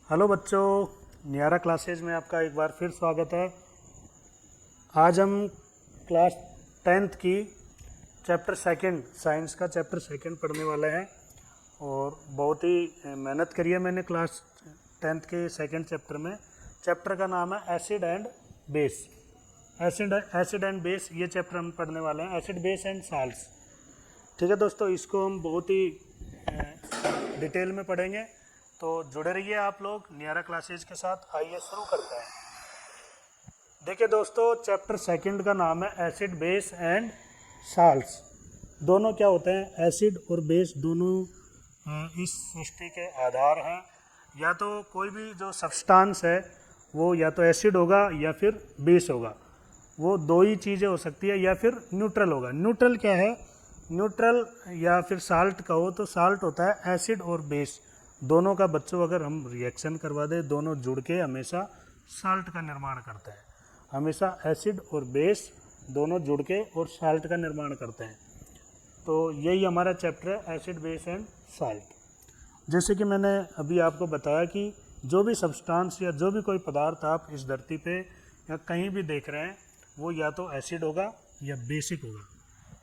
Hello बच्चों, नियारा classes में आपका एक बार फिर स्वागत है। आज हम क्लास 10th की चैप्टर सेकंड साइंस का चैप्टर सेकंड पढ़ने वाले हैं और बहुत ही मेहनत करी है मैंने क्लास 10th के सेकंड चैप्टर में। चैप्टर का नाम है acid and base. Acid and base ये चैप्टर हम पढ़ने वाले हैं, एसिड बेस एंड साल्ट्स। ठीक है दोस्तों, इसको हम बहुत ही डिटेल में पढ़ेंगे, तो जुड़े रहिए आप लोग नियारा क्लासेज के साथ। आइए शुरू करते हैं। देखिए दोस्तों, चैप्टर सेकंड का नाम है एसिड बेस एंड साल्ट्स। दोनों क्या होते हैं? एसिड और बेस दोनों इस सृष्टि के आधार हैं। या तो कोई भी जो सब्सटेंस है वो या तो एसिड होगा या फिर बेस होगा, वो दो ही चीज़ें हो सकती है, या फिर न्यूट्रल होगा। न्यूट्रल क्या है? न्यूट्रल या फिर साल्ट कहो तो साल्ट होता है एसिड और बेस दोनों का। बच्चों अगर हम रिएक्शन करवा दें, दोनों जुड़ के हमेशा साल्ट का निर्माण करते हैं। हमेशा एसिड और बेस दोनों जुड़ के और साल्ट का निर्माण करते हैं। तो यही हमारा चैप्टर है, एसिड बेस एंड साल्ट। जैसे कि मैंने अभी आपको बताया कि जो भी सब्सटेंस या जो भी कोई पदार्थ आप इस धरती पे या कहीं भी देख रहे हैं, वो या तो एसिड होगा या बेसिक होगा,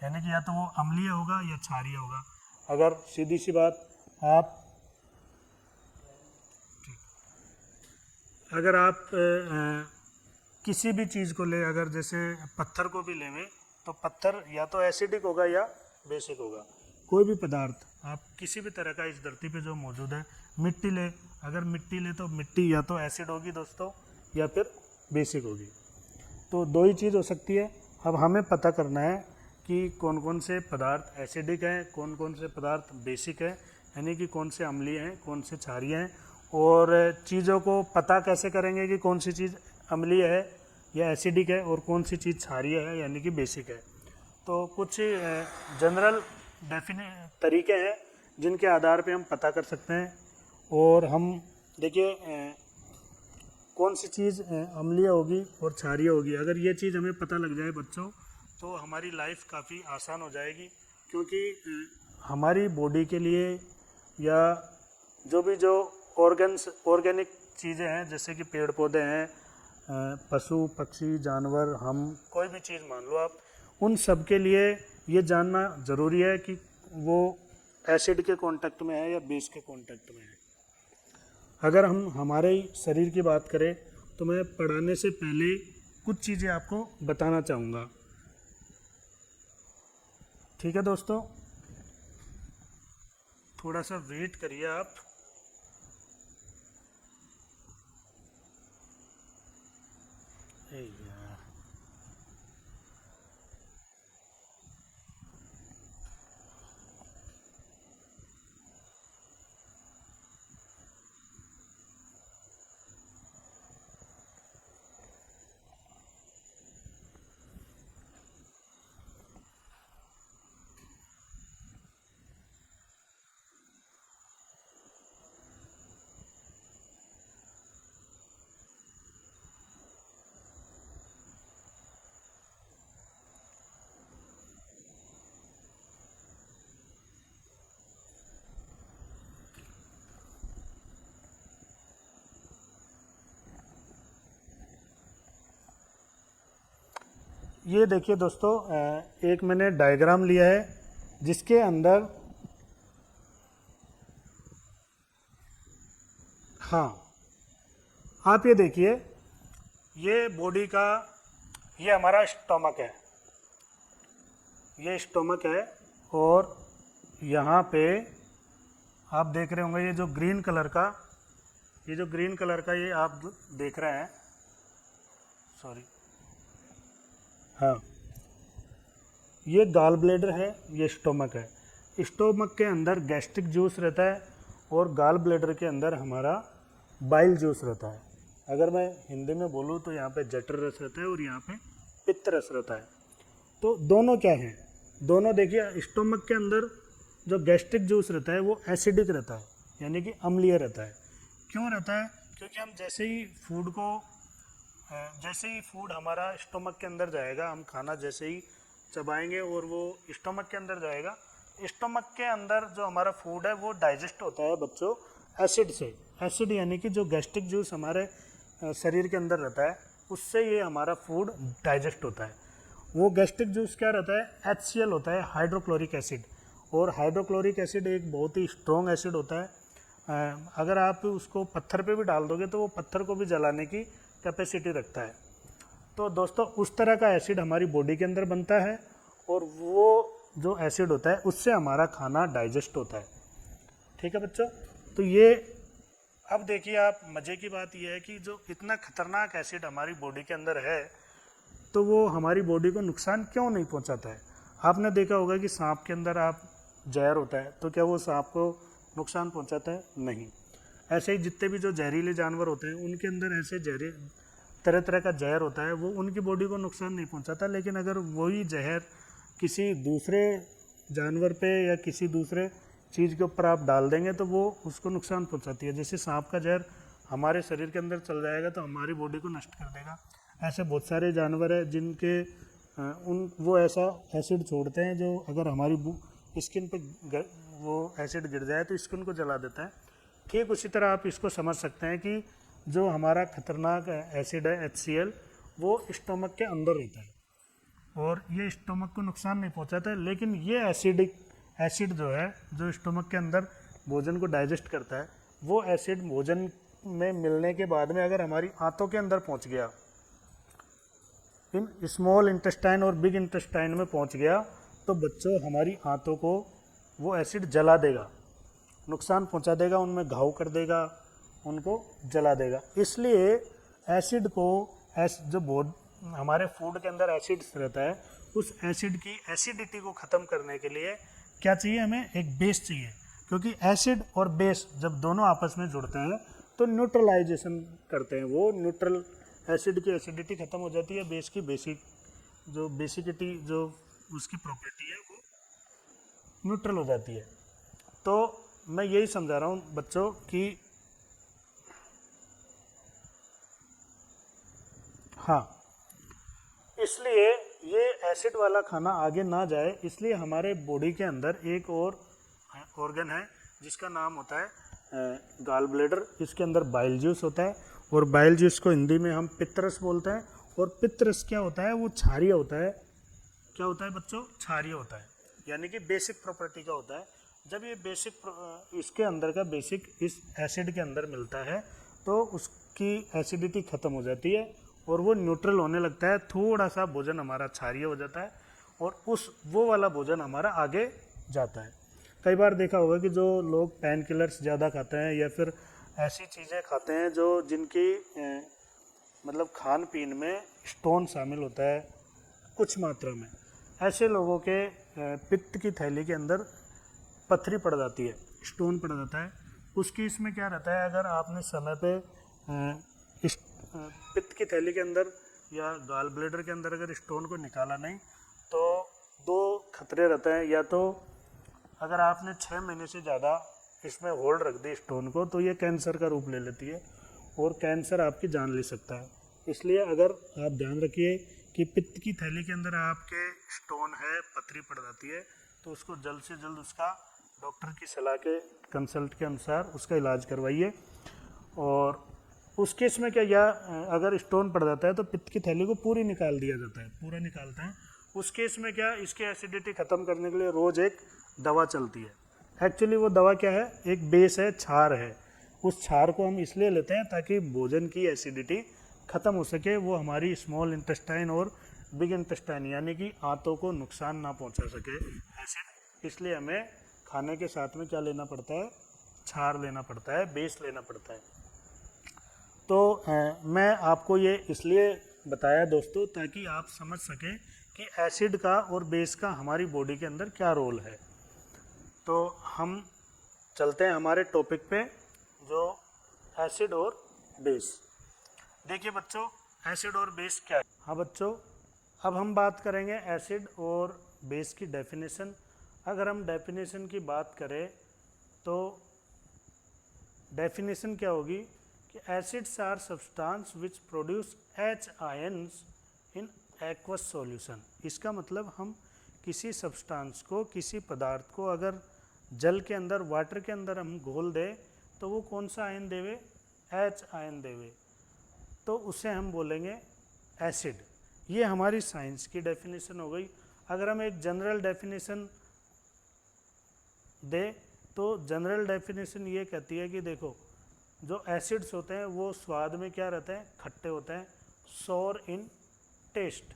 यानी कि या तो वो अम्लीय होगा या क्षारीय होगा। अगर सीधी सी बात, अगर आप किसी भी चीज़ को ले, अगर जैसे पत्थर को भी लेंगे तो पत्थर या तो एसिडिक होगा या बेसिक होगा। कोई भी पदार्थ आप किसी भी तरह का इस धरती पे जो मौजूद है, मिट्टी ले, अगर मिट्टी ले तो मिट्टी या तो एसिड होगी दोस्तों या फिर बेसिक होगी। तो दो ही चीज़ हो सकती है। अब हमें पता करना है कि कौन कौन से पदार्थ एसिडिक हैं, कौन कौन से पदार्थ बेसिक है, यानी कि कौन से अम्लीय हैं, कौन से क्षारीय हैं। और चीज़ों को पता कैसे करेंगे कि कौन सी चीज़ अम्लीय है या एसिडिक है और कौन सी चीज़ क्षारीय है यानी कि बेसिक है। तो कुछ जनरल तरीके हैं जिनके आधार पे हम पता कर सकते हैं। और हम देखिए कौन सी चीज़ अम्लीय होगी और क्षारीय होगी। अगर ये चीज़ हमें पता लग जाए बच्चों, तो हमारी लाइफ काफ़ी आसान हो जाएगी, क्योंकि हमारी बॉडी के लिए या जो ऑर्गेनिक चीज़ें हैं, जैसे कि पेड़ पौधे हैं, पशु पक्षी जानवर, हम कोई भी चीज़ मान लो आप, उन सब के लिए ये जानना ज़रूरी है कि वो एसिड के कांटेक्ट में है या बेस के कांटेक्ट में है। अगर हम हमारे शरीर की बात करें तो मैं पढ़ाने से पहले कुछ चीज़ें आपको बताना चाहूँगा। ठीक है दोस्तों, थोड़ा सा वेट करिए आप। यार, ये देखिए दोस्तों, एक मैंने डायग्राम लिया है जिसके अंदर, हाँ आप ये देखिए, ये बॉडी का, ये हमारा स्टोमक है, ये स्टोमक है। और यहाँ पे आप देख रहे होंगे ये जो ग्रीन कलर का, ये आप देख रहे हैं, सॉरी, हाँ, ये गॉल ब्लैडर है, ये स्टोमक है। स्टोमक के अंदर गैस्ट्रिक जूस रहता है और गॉल ब्लैडर के अंदर हमारा बाइल जूस रहता है। अगर मैं हिंदी में बोलूँ तो यहाँ पे जठर रस रहता है और यहाँ पे पित्त रस रहता है। तो दोनों क्या हैं? दोनों देखिए, स्टोमक के अंदर जो गैस्ट्रिक जूस रहता है वो एसिडिक रहता है, यानी कि अम्लीय रहता है। क्यों रहता है? क्योंकि हम जैसे ही फूड हमारा स्टोमक के अंदर जाएगा, हम खाना जैसे ही चबाएंगे और वो स्टोमक के अंदर जाएगा, स्टोमक के अंदर जो हमारा फूड है वो डाइजेस्ट होता है बच्चों एसिड से। एसिड यानी कि जो गैस्ट्रिक जूस हमारे शरीर के अंदर रहता है उससे ये हमारा फूड डाइजेस्ट होता है। वो गैस्ट्रिक जूस क्या रहता है, HCl होता है, हाइड्रोक्लोरिक एसिड। और हाइड्रोक्लोरिक एसिड एक बहुत ही स्ट्रॉन्ग एसिड होता है। अगर आप उसको पत्थर पे भी डाल दोगे तो वो पत्थर को भी जलाने की कैपेसिटी रखता है। तो दोस्तों उस तरह का एसिड हमारी बॉडी के अंदर बनता है और वो जो एसिड होता है उससे हमारा खाना डाइजेस्ट होता है। ठीक है बच्चों, तो ये अब देखिए आप, मज़े की बात यह है कि जो इतना खतरनाक एसिड हमारी बॉडी के अंदर है तो वो हमारी बॉडी को नुकसान क्यों नहीं पहुंचाता है। आपने देखा होगा कि सांप के अंदर आप जहर होता है तो क्या वो सांप को नुकसान पहुंचाता है? नहीं। ऐसे ही जितने भी जो जहरीले जानवर होते हैं उनके अंदर ऐसे तरह तरह का जहर होता है, वो उनकी बॉडी को नुकसान नहीं पहुंचाता। लेकिन अगर वही जहर किसी दूसरे जानवर पे या किसी दूसरे चीज़ के ऊपर आप डाल देंगे तो वो उसको नुकसान पहुंचाती है। जैसे सांप का जहर हमारे शरीर के अंदर चल जाएगा तो हमारी बॉडी को नष्ट कर देगा। ऐसे बहुत सारे जानवर हैं जिनके वो ऐसा एसिड छोड़ते हैं जो अगर हमारी स्किन पे वो एसिड गिर जाए तो स्किन को जला देता है। ठीक उसी तरह आप इसको समझ सकते हैं कि जो हमारा खतरनाक एसिड है HCl वो स्टमक के अंदर रहता है और ये स्टमक को नुकसान नहीं पहुंचाता है। लेकिन ये एसिड जो है जो स्टमक के अंदर भोजन को डाइजेस्ट करता है, वो एसिड भोजन में मिलने के बाद में अगर हमारी आंतों के अंदर पहुंच गया, इन स्मॉल इंटेस्टाइन और बिग इंटेस्टाइन में पहुंच गया, तो बच्चों हमारी आंतों को वो एसिड जला देगा, नुकसान पहुंचा देगा, उनमें घाव कर देगा, उनको जला देगा। इसलिए एसिड को जो हमारे फूड के अंदर एसिड रहता है उस एसिड की एसिडिटी को ख़त्म करने के लिए क्या चाहिए, हमें एक बेस चाहिए। क्योंकि एसिड और बेस जब दोनों आपस में जुड़ते हैं तो न्यूट्रलाइजेशन करते हैं, वो न्यूट्रल एसिड की एसिडिटी ख़त्म हो जाती है, बेस की बेसिकिटी जो उसकी प्रॉपर्टी है वो न्यूट्रल हो जाती है। तो मैं यही समझा रहा हूँ बच्चों कि हाँ, इसलिए ये एसिड वाला खाना आगे ना जाए, इसलिए हमारे बॉडी के अंदर एक और ऑर्गन है जिसका नाम होता है गाल ब्लेडर। इसके अंदर बाइल जूस होता है और बाइल जूस को हिंदी में हम पित्तरस बोलते हैं। और पित्तरस क्या होता है, वो क्षारीय होता है। क्या होता है बच्चों? क्षारीय होता है, यानी कि बेसिक प्रॉपर्टी का होता है। जब ये इसके अंदर का बेसिक इस एसिड के अंदर मिलता है तो उसकी एसिडिटी ख़त्म हो जाती है और वो न्यूट्रल होने लगता है। थोड़ा सा भोजन हमारा क्षारीय हो जाता है और वो वाला भोजन हमारा आगे जाता है। कई बार देखा होगा कि जो लोग पेन किलर्स ज़्यादा खाते हैं या फिर ऐसी चीज़ें खाते हैं जो जिनकी मतलब खान पीन में स्टोन शामिल होता है कुछ मात्रा में, ऐसे लोगों के पित्त की थैली के अंदर पथरी पड़ जाती है, स्टोन पड़ जाता है। उसकी इसमें क्या रहता है, अगर आपने समय पे पित्त की थैली के अंदर या गाल ब्लेडर के अंदर अगर स्टोन को निकाला नहीं तो दो खतरे रहते हैं। या तो अगर आपने 6 महीने से ज़्यादा इसमें होल्ड रख दी स्टोन को तो ये कैंसर का रूप ले लेती है और कैंसर आपकी जान ले सकता है। इसलिए अगर आप ध्यान रखिए कि पित्त की थैली के अंदर आपके स्टोन है, पथरी पड़ जाती है, तो उसको जल्द से जल्द उसका डॉक्टर की सलाह के कंसल्ट के अनुसार उसका इलाज करवाइए। और उस केस में क्या, या अगर स्टोन पड़ जाता है तो पित्त की थैली को पूरी निकाल दिया जाता है, पूरा निकालते हैं। उस केस में क्या, इसकी एसिडिटी ख़त्म करने के लिए रोज़ एक दवा चलती है। एक्चुअली वो दवा क्या है, एक बेस है, क्षार है। उस क्षार को हम इसलिए लेते हैं ताकि भोजन की एसिडिटी ख़त्म हो सके, वो हमारी स्मॉल इंटेस्टाइन और बिग इंटेस्टाइन यानी कि आंतों को नुकसान ना पहुंचा सके एसिड। इसलिए हमें खाने के साथ में क्या लेना पड़ता है, क्षार लेना पड़ता है, बेस लेना पड़ता है। तो मैं आपको ये इसलिए बताया दोस्तों ताकि आप समझ सकें कि एसिड का और बेस का हमारी बॉडी के अंदर क्या रोल है। तो हम चलते हैं हमारे टॉपिक पे, जो एसिड और बेस। देखिए बच्चों, एसिड और बेस क्या है। हाँ बच्चों, अब हम बात करेंगे एसिड और बेस की डेफिनेशन। अगर हम डेफिनेशन की बात करें तो डेफिनेशन क्या होगी कि acids are substance which produce H ions in aqueous solution. इसका मतलब हम किसी सब्सटेंस को, किसी पदार्थ को अगर जल के अंदर, वाटर के अंदर हम घोल दें तो वो कौन सा आयन देवे, H आयन देवे, तो उसे हम बोलेंगे एसिड। ये हमारी साइंस की डेफिनेशन हो गई। अगर हम एक जनरल डेफिनेशन दे तो जनरल डेफिनेशन ये कहती है कि देखो जो एसिड्स होते हैं वो स्वाद में क्या रहते हैं, खट्टे होते हैं, सोर इन टेस्ट।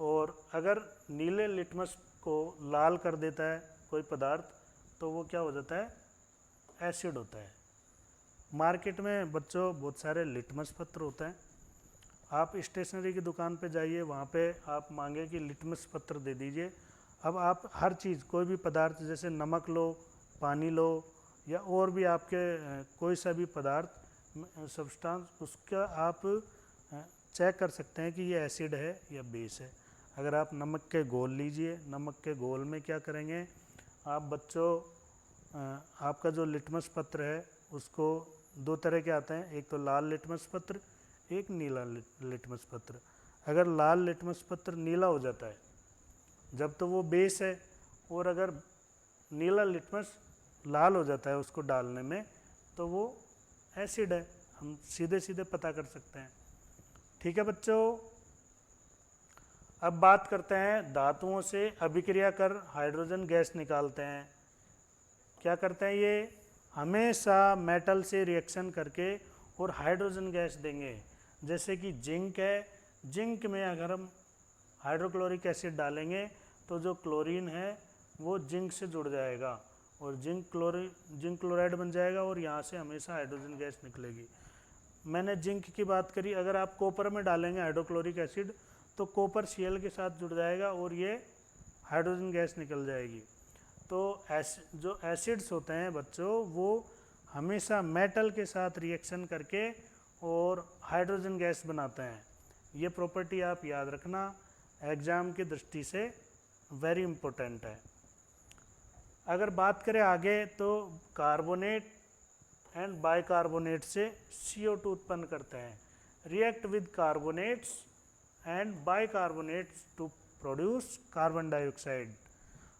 और अगर नीले लिटमस को लाल कर देता है कोई पदार्थ तो वो क्या हो जाता है, एसिड होता है। मार्केट में बच्चों बहुत सारे लिटमस पत्र होते हैं। आप स्टेशनरी की दुकान पे जाइए, वहाँ पे आप मांगे कि लिटमस पत्र दे दीजिए। अब आप हर चीज़, कोई भी पदार्थ जैसे नमक लो, पानी लो, या और भी आपके कोई सा भी पदार्थ सब्सटेंस, उसका आप चेक कर सकते हैं कि ये एसिड है या बेस है। अगर आप नमक के घोल लीजिए, नमक के घोल में क्या करेंगे आप बच्चों, आपका जो लिटमस पत्र है उसको दो तरह के आते हैं, एक तो लाल लिटमस पत्र, एक नीला लिटमस पत्र। अगर लाल लिटमस पत्र नीला हो जाता है जब तो वो बेस है, और अगर नीला लिटमस लाल हो जाता है उसको डालने में तो वो एसिड है। हम सीधे सीधे पता कर सकते हैं। ठीक है बच्चों, अब बात करते हैं धातुओं से अभिक्रिया कर हाइड्रोजन गैस निकालते हैं। क्या करते हैं ये, हमेशा मेटल से रिएक्शन करके और हाइड्रोजन गैस देंगे। जैसे कि जिंक है, जिंक में अगर हम हाइड्रोक्लोरिक एसिड डालेंगे तो जो क्लोरीन है वो जिंक से जुड़ जाएगा और जिंक क्लोराइड बन जाएगा और यहाँ से हमेशा हाइड्रोजन गैस निकलेगी। मैंने जिंक की बात करी, अगर आप कॉपर में डालेंगे हाइड्रोक्लोरिक एसिड तो कॉपर Cl के साथ जुड़ जाएगा और ये हाइड्रोजन गैस निकल जाएगी। तो जो एसिड्स होते हैं बच्चों वो हमेशा मेटल के साथ रिएक्शन करके और हाइड्रोजन गैस बनाते हैं। ये प्रॉपर्टी आप याद रखना, एग्ज़ाम की दृष्टि से वेरी इम्पोर्टेंट है। अगर बात करें आगे तो कार्बोनेट एंड बाइकार्बोनेट से CO2 उत्पन्न करते हैं। React with carbonates and bicarbonates to produce carbon dioxide.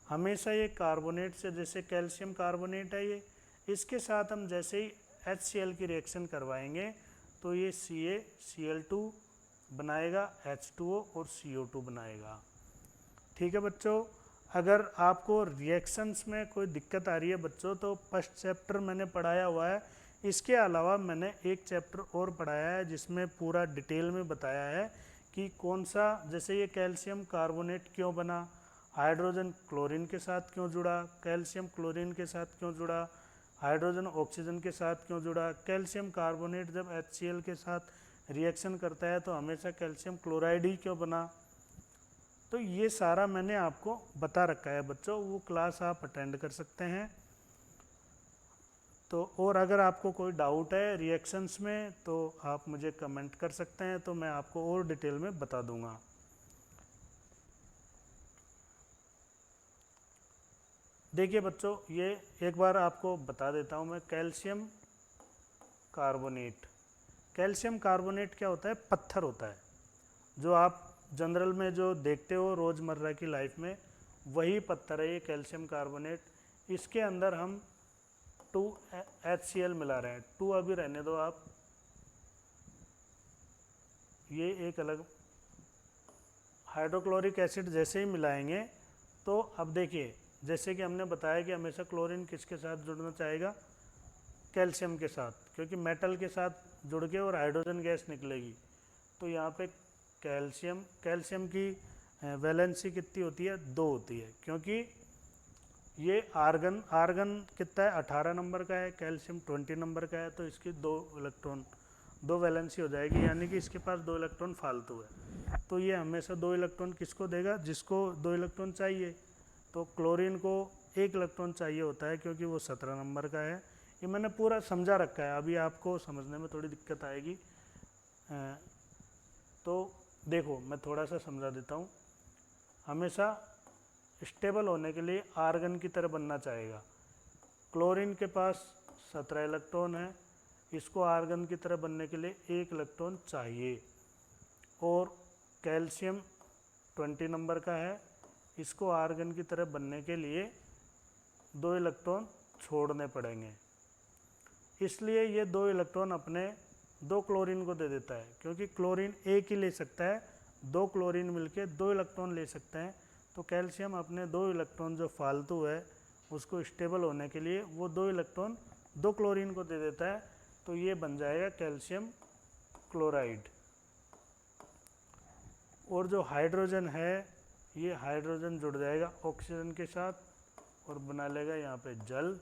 हमेशा ये कार्बोनेट से, जैसे कैल्शियम कार्बोनेट है ये, इसके साथ हम जैसे ही HCl की रिएक्शन करवाएंगे तो ये CaCl2 बनाएगा, H2O और CO2 बनाएगा। ठीक है बच्चों, अगर आपको रिएक्शंस में कोई दिक्कत आ रही है बच्चों तो फर्स्ट चैप्टर मैंने पढ़ाया हुआ है। इसके अलावा मैंने एक चैप्टर और पढ़ाया है जिसमें पूरा डिटेल में बताया है कि कौन सा, जैसे ये कैल्शियम कार्बोनेट क्यों बना, हाइड्रोजन क्लोरीन के साथ क्यों जुड़ा, कैल्शियम क्लोरीन के साथ क्यों जुड़ा, हाइड्रोजन ऑक्सीजन के साथ क्यों जुड़ा, कैल्शियम कार्बोनेट जब HCl के साथ रिएक्शन करता है तो हमेशा कैल्शियम क्लोराइड ही क्यों बना। तो ये सारा मैंने आपको बता रखा है बच्चों, वो क्लास आप अटेंड कर सकते हैं। तो और अगर आपको कोई डाउट है रिएक्शंस में तो आप मुझे कमेंट कर सकते हैं, तो मैं आपको और डिटेल में बता दूंगा। देखिए बच्चों, ये एक बार आपको बता देता हूँ मैं, कैल्शियम कार्बोनेट। कैल्शियम कार्बोनेट क्या होता है, पत्थर होता है जो आप जनरल में जो देखते हो रोज़मर्रा की लाइफ में, वही पत्थर है ये कैल्शियम कार्बोनेट। इसके अंदर हम 2HCl मिला रहे हैं। 2 अभी रहने दो आप, ये एक अलग हाइड्रोक्लोरिक एसिड जैसे ही मिलाएंगे तो अब देखिए, जैसे कि हमने बताया कि हमेशा क्लोरीन किसके साथ जुड़ना चाहेगा, कैल्शियम के साथ, क्योंकि मेटल के साथ जुड़ के और हाइड्रोजन गैस निकलेगी। तो यहाँ पे कैल्शियम की वैलेंसी कितनी होती है, 2 होती है, क्योंकि ये आर्गन कितना है, 18 नंबर का है, कैल्शियम 20 नंबर का है, तो इसकी 2 वैलेंसी हो जाएगी, यानी कि इसके पास 2 इलेक्ट्रॉन फालतू है। तो ये हमेशा 2 इलेक्ट्रॉन किसको देगा, जिसको 2 इलेक्ट्रॉन चाहिए। तो क्लोरीन को 1 इलेक्ट्रॉन चाहिए होता है क्योंकि वो 17 नंबर का है। ये मैंने पूरा समझा रखा है, अभी आपको समझने में थोड़ी दिक्कत आएगी। तो देखो मैं थोड़ा सा समझा देता हूँ। हमेशा स्टेबल होने के लिए आर्गन की तरह बनना चाहेगा। क्लोरीन के पास 17 इलेक्ट्रॉन है, इसको आर्गन की तरह बनने के लिए 1 इलेक्ट्रॉन चाहिए। और कैल्शियम 20 नंबर का है, इसको आर्गन की तरह बनने के लिए 2 इलेक्ट्रॉन छोड़ने पड़ेंगे। इसलिए ये 2 इलेक्ट्रॉन अपने 2 क्लोरीन को दे देता है, क्योंकि क्लोरीन एक ही ले सकता है, 2 क्लोरीन मिलके 2 इलेक्ट्रॉन ले सकते हैं। तो कैल्शियम अपने 2 इलेक्ट्रॉन जो फालतू है उसको स्टेबल होने के लिए वो 2 इलेक्ट्रॉन 2 क्लोरीन को दे देता है। तो ये बन जाएगा कैल्शियम क्लोराइड। और जो हाइड्रोजन है, ये हाइड्रोजन जुड़ जाएगा ऑक्सीजन के साथ और बना लेगा यहाँ पे जल,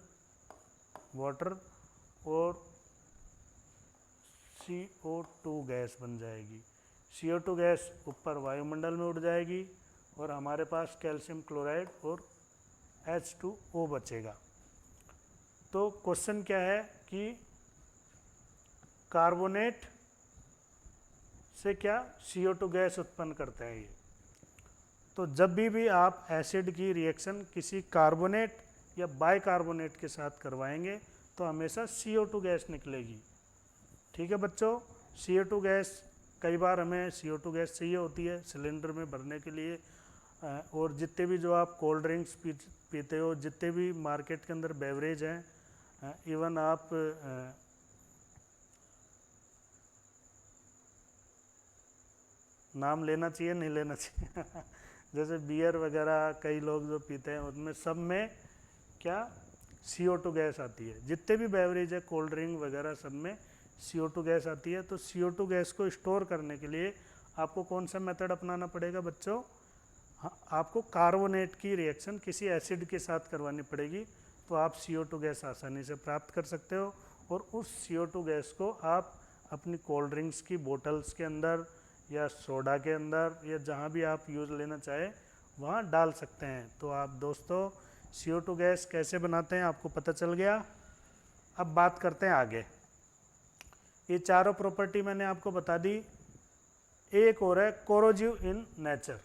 वाटर, और CO2 गैस बन जाएगी। CO2 गैस ऊपर वायुमंडल में उड़ जाएगी और हमारे पास कैल्शियम क्लोराइड और H2O बचेगा। तो क्वेश्चन क्या है कि कार्बोनेट से क्या CO2 गैस उत्पन्न करते हैं ये। तो जब भी आप एसिड की रिएक्शन किसी कार्बोनेट या बाइकार्बोनेट के साथ करवाएंगे तो हमेशा CO2 गैस निकलेगी। ठीक है बच्चों, CO2 गैस कई बार हमें CO2 गैस चाहिए होती है सिलेंडर में भरने के लिए। और जितने भी जो आप कोल्ड ड्रिंक्स पीते हो, जितने भी मार्केट के अंदर बेवरेज हैं, इवन आप नाम लेना चाहिए नहीं लेना चाहिए जैसे बियर वगैरह कई लोग जो पीते हैं उनमें सब में क्या CO2 गैस आती है। जितने भी बेवरेज है कोल्ड ड्रिंक वगैरह सब में CO2 गैस आती है। तो CO2 गैस को स्टोर करने के लिए आपको कौन सा मेथड अपनाना पड़ेगा बच्चों? हाँ, आपको कार्बोनेट की रिएक्शन किसी एसिड के साथ करवानी पड़ेगी, तो आप CO2 गैस आसानी से प्राप्त कर सकते हो। और उस CO2 गैस को आप अपनी कोल्ड ड्रिंक्स की बोतल्स के अंदर या सोडा के अंदर या जहाँ भी आप यूज़ लेना चाहें वहाँ डाल सकते हैं। तो आप दोस्तों CO2 गैस कैसे बनाते हैं आपको पता चल गया। अब बात करते हैं आगे। ये चारों प्रॉपर्टी मैंने आपको बता दी। एक और है कोरोजिव इन नेचर।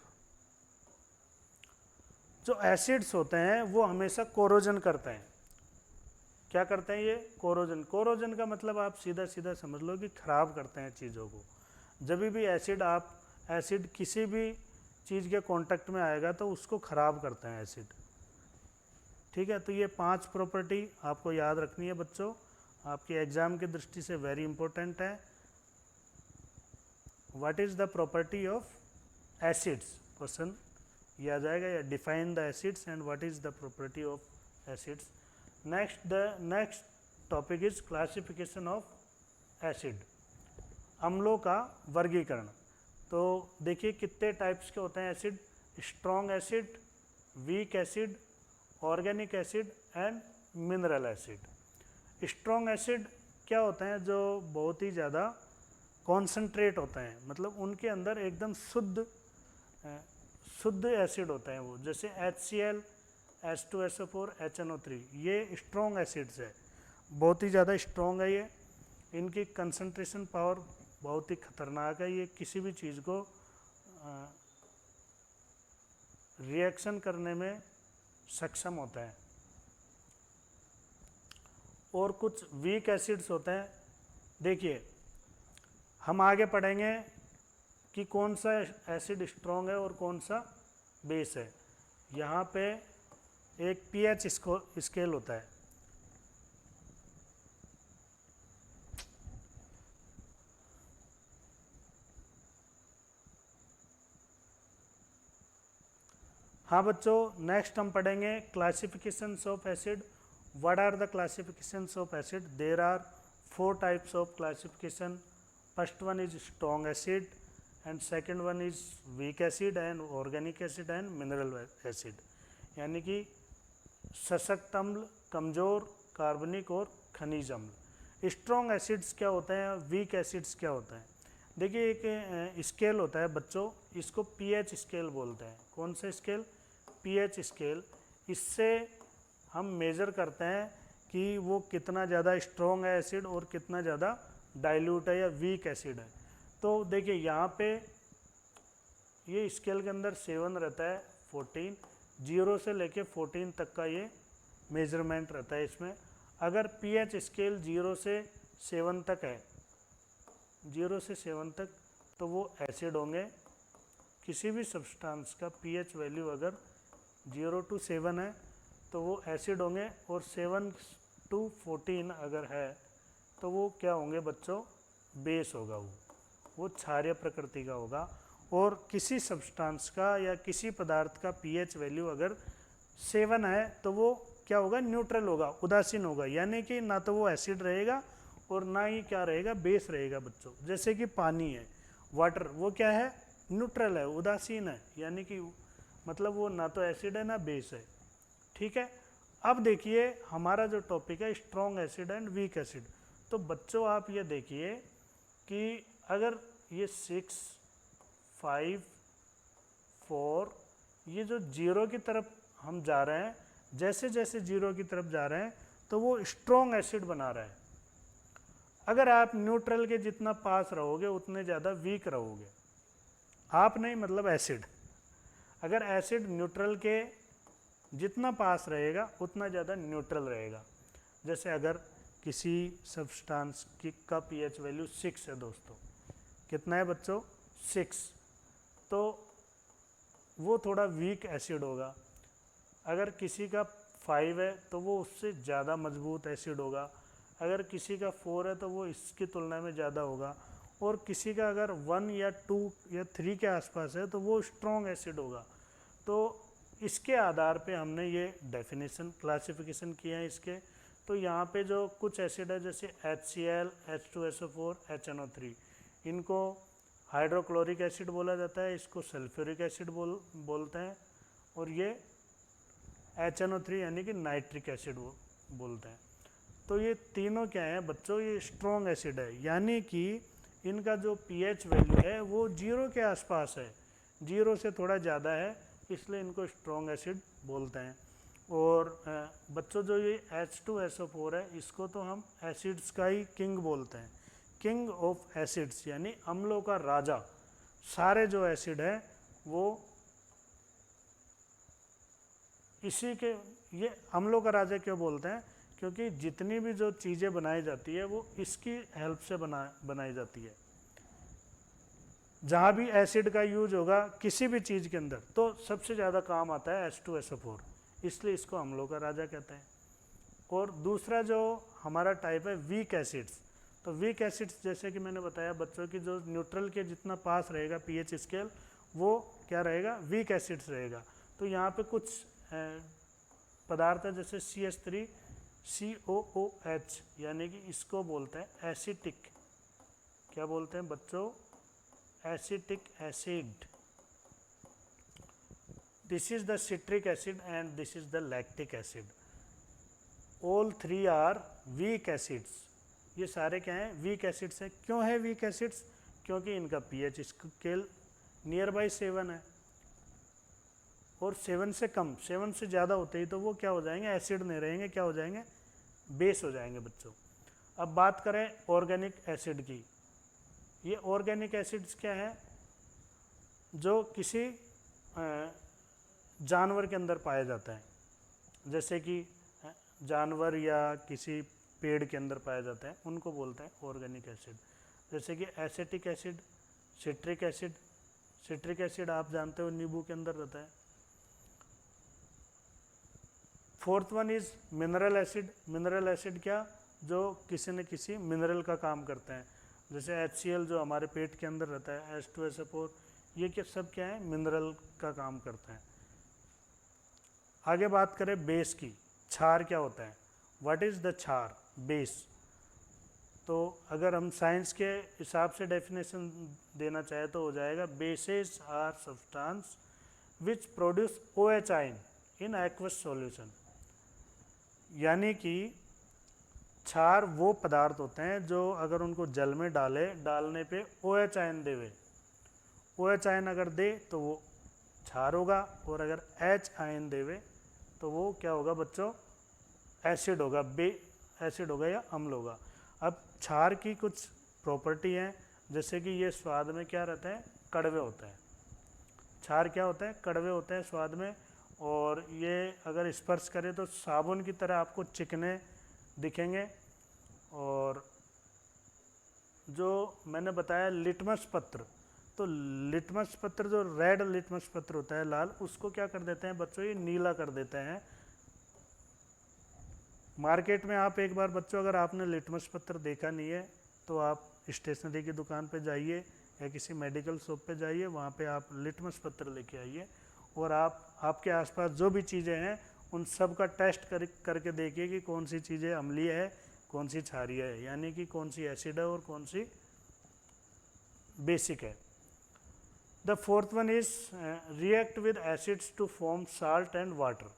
जो एसिड्स होते हैं वो हमेशा कोरोजन करते हैं। क्या करते हैं ये? कोरोजन। कोरोजन का मतलब आप सीधा सीधा समझ लो कि खराब करते हैं चीज़ों को। जब भी एसिड किसी भी चीज़ के कांटेक्ट में आएगा तो उसको खराब करते हैं एसिड। ठीक है, तो ये 5 प्रॉपर्टी आपको याद रखनी है बच्चों, आपके एग्जाम की दृष्टि से वेरी इंपॉर्टेंट है। What is the property of acids, question ये आ जाएगा, या define the acids and what is the property of acids. Next topic is classification of acid, अम्लों का वर्गीकरण। तो देखिए कितने टाइप्स के होते हैं acid. Strong acid, weak acid, organic acid and mineral acid. Strong acid क्या होते हैं? जो बहुत ही ज़्यादा कॉन्सेंट्रेट होते हैं, मतलब उनके अंदर एकदम शुद्ध एसिड होते हैं वो, जैसे HCl, H2SO4, HNO3, ये स्ट्रॉन्ग एसिड्स है, बहुत ही ज़्यादा स्ट्रॉन्ग है ये। इनकी कंसंट्रेशन पावर बहुत ही खतरनाक है। ये किसी भी चीज़ को रिएक्शन करने में सक्षम होता है। और कुछ वीक एसिड्स होते हैं। देखिए हम आगे पढ़ेंगे कि कौन सा एसिड स्ट्रॉन्ग है और कौन सा बेस है। यहाँ पे एक pH स्केल होता है। हाँ बच्चों, नेक्स्ट हम पढ़ेंगे classifications of acid. What are the classifications of acid? There are 4 types of classification. First one is strong acid and second one is weak acid and organic acid and mineral acid. यानी कि सशक्त अम्ल, कमज़ोर, कार्बनिक और खनिज अम्ल। Strong acids क्या होते हैं, वीक एसिड्स क्या होते हैं? देखिए एक स्केल होता है बच्चों, इसको pH स्केल बोलते हैं। कौन सा स्केल? pH scale. इससे हम मेज़र करते हैं कि वो कितना ज़्यादा स्ट्रॉन्ग है एसिड और कितना ज़्यादा डाइल्यूट है या वीक एसिड है। तो देखिए यहाँ पे ये स्केल के अंदर 7 रहता है, 14, 0 से लेके 14 तक का ये मेजरमेंट रहता है इसमें। अगर pH स्केल 0 से 7 तक है, 0 से 7 तक, तो वो एसिड होंगे। किसी भी सब्सटेंस का pH वैल्यू अगर 0 to 7 है तो वो एसिड होंगे, और 7 to 14 अगर है तो वो क्या होंगे बच्चों, बेस होगा, वो क्षारीय प्रकृति का होगा। और किसी सब्सटेंस का या किसी पदार्थ का पीएच वैल्यू अगर 7 है तो वो क्या होगा, न्यूट्रल होगा, उदासीन होगा, यानी कि ना तो वो एसिड रहेगा और ना ही क्या रहेगा, बेस रहेगा बच्चों। जैसे कि पानी है, वाटर, वो क्या है, न्यूट्रल है, उदासीन है, यानी कि मतलब वो ना तो एसिड है ना बेस है। ठीक है। अब देखिए हमारा जो टॉपिक है strong acid and weak acid. तो बच्चों आप ये देखिए कि अगर ये 6, 5, 4, ये जो जीरो की तरफ हम जा रहे हैं, जैसे जैसे जीरो की तरफ जा रहे हैं तो वो स्ट्रॉन्ग एसिड बना रहा है। अगर आप न्यूट्रल के जितना पास रहोगे उतने ज़्यादा वीक रहोगे। आप नहीं, मतलब एसिड, अगर एसिड न्यूट्रल के जितना पास रहेगा उतना ज़्यादा न्यूट्रल रहेगा। जैसे अगर किसी सब्सटेंस की का पीएच वैल्यू 6 है दोस्तों, कितना है बच्चों, 6, तो वो थोड़ा वीक एसिड होगा। अगर किसी का 5 है तो वो उससे ज़्यादा मजबूत एसिड होगा। अगर किसी का 4 है तो वो इसकी तुलना में ज़्यादा होगा। और किसी का अगर 1 या 2 या 3 के आसपास है तो वो स्ट्रॉन्ग एसिड होगा। तो इसके आधार पे हमने ये डेफिनेशन क्लासिफिकेशन किया है इसके। तो यहाँ पे जो कुछ एसिड है जैसे HCl, H2SO4, HNO3, इनको हाइड्रोक्लोरिक एसिड बोला जाता है, इसको सल्फ्यूरिक एसिड बोलते हैं, और ये HNO3 यानी कि नाइट्रिक एसिड बोलते हैं। तो ये तीनों क्या है बच्चों, ये स्ट्रॉन्ग एसिड है, यानी कि इनका जो पीएच वैल्यू है वो 0 के आसपास है, 0 से थोड़ा ज़्यादा है, इसलिए इनको स्ट्रॉन्ग एसिड बोलते हैं। और बच्चों जो ये H2SO4 है, इसको तो हम एसिड्स का ही किंग बोलते हैं, किंग ऑफ एसिड्स, यानी अम्लों का राजा। सारे जो एसिड है वो इसी के, ये अम्लों का राजा क्यों बोलते हैं, क्योंकि जितनी भी जो चीज़ें बनाई जाती है वो इसकी हेल्प से बनाई जाती है। जहाँ भी एसिड का यूज होगा किसी भी चीज़ के अंदर तो सबसे ज़्यादा काम आता है H2SO4, इसलिए इसको अम्लों का राजा कहते हैं। और दूसरा जो हमारा टाइप है वीक एसिड्स, तो वीक एसिड्स जैसे कि मैंने बताया बच्चों की, जो न्यूट्रल के जितना पास रहेगा पीएच स्केल वो क्या रहेगा, वीक एसिड्स रहेगा। तो यहाँ पे कुछ पदार्थ है जैसे CH3COOH, यानी कि इसको बोलते हैं एसिटिक, क्या बोलते हैं बच्चों, acetic acid. This is the citric acid and this is the lactic acid. All 3 are weak acids. ये सारे क्या हैं, वीक एसिड्स हैं। क्यों है वीक एसिड्स, क्योंकि इनका पीएच स्केल नियर बाई 7 है, और 7 से कम, 7 से ज़्यादा होते ही तो वो क्या हो जाएंगे, एसिड नहीं रहेंगे, क्या हो जाएंगे, बेस हो जाएंगे बच्चों। अब बात करें ऑर्गेनिक एसिड की। ये ऑर्गेनिक एसिड्स क्या है, जो किसी जानवर के अंदर पाया जाता है, जैसे कि जानवर या किसी पेड़ के अंदर पाया जाता है, उनको बोलते हैं ऑर्गेनिक एसिड। जैसे कि acetic acid, citric acid. Citric acid आप जानते हो नींबू के अंदर रहता है। Fourth one is mineral acid. Mineral acid क्या, जो किसी न किसी मिनरल का काम करते हैं, जैसे HCl जो हमारे पेट के अंदर रहता है, H2SO4, ये क्या सब क्या है, मिनरल का काम करते हैं। आगे बात करें बेस की, क्षार क्या होता है, व्हाट इज द क्षार, बेस। तो अगर हम साइंस के हिसाब से डेफिनेशन देना चाहे तो हो जाएगा, bases are substance which produce OH ion in aqueous solution. यानी कि क्षार वो पदार्थ होते हैं जो अगर उनको जल में डालने पे OH आयन देवे, OH आयन अगर दे तो वो क्षार होगा, और अगर H आयन देवे तो वो क्या होगा बच्चों, एसिड होगा, एसिड होगा या अम्ल होगा। अब क्षार की कुछ प्रॉपर्टी हैं, जैसे कि ये स्वाद में क्या रहता है, कड़वे होता है। क्षार क्या होता है, कड़वे होते हैं स्वाद में, और ये अगर स्पर्श करें तो साबुन की तरह आपको चिकने दिखेंगे। और जो मैंने बताया लिटमस पत्र, तो लिटमस पत्र जो रेड लिटमस पत्र होता है लाल, उसको क्या कर देते हैं बच्चों, ये नीला कर देते हैं। मार्केट में आप एक बार बच्चों, अगर आपने लिटमस पत्र देखा नहीं है तो आप स्टेशनरी की दुकान पे जाइए या किसी मेडिकल शॉप पे जाइए, वहाँ पे आप लिटमस पत्र लेके आइए और आप आपके आसपास जो भी चीज़ें हैं उन सब का टेस्ट करके देखिए कि कौन सी चीज़ें अम्लीय है, कौन सी क्षारीय है, यानी कि कौन सी एसिड है और कौन सी बेसिक है। The fourth one is react with acids to form salt and water.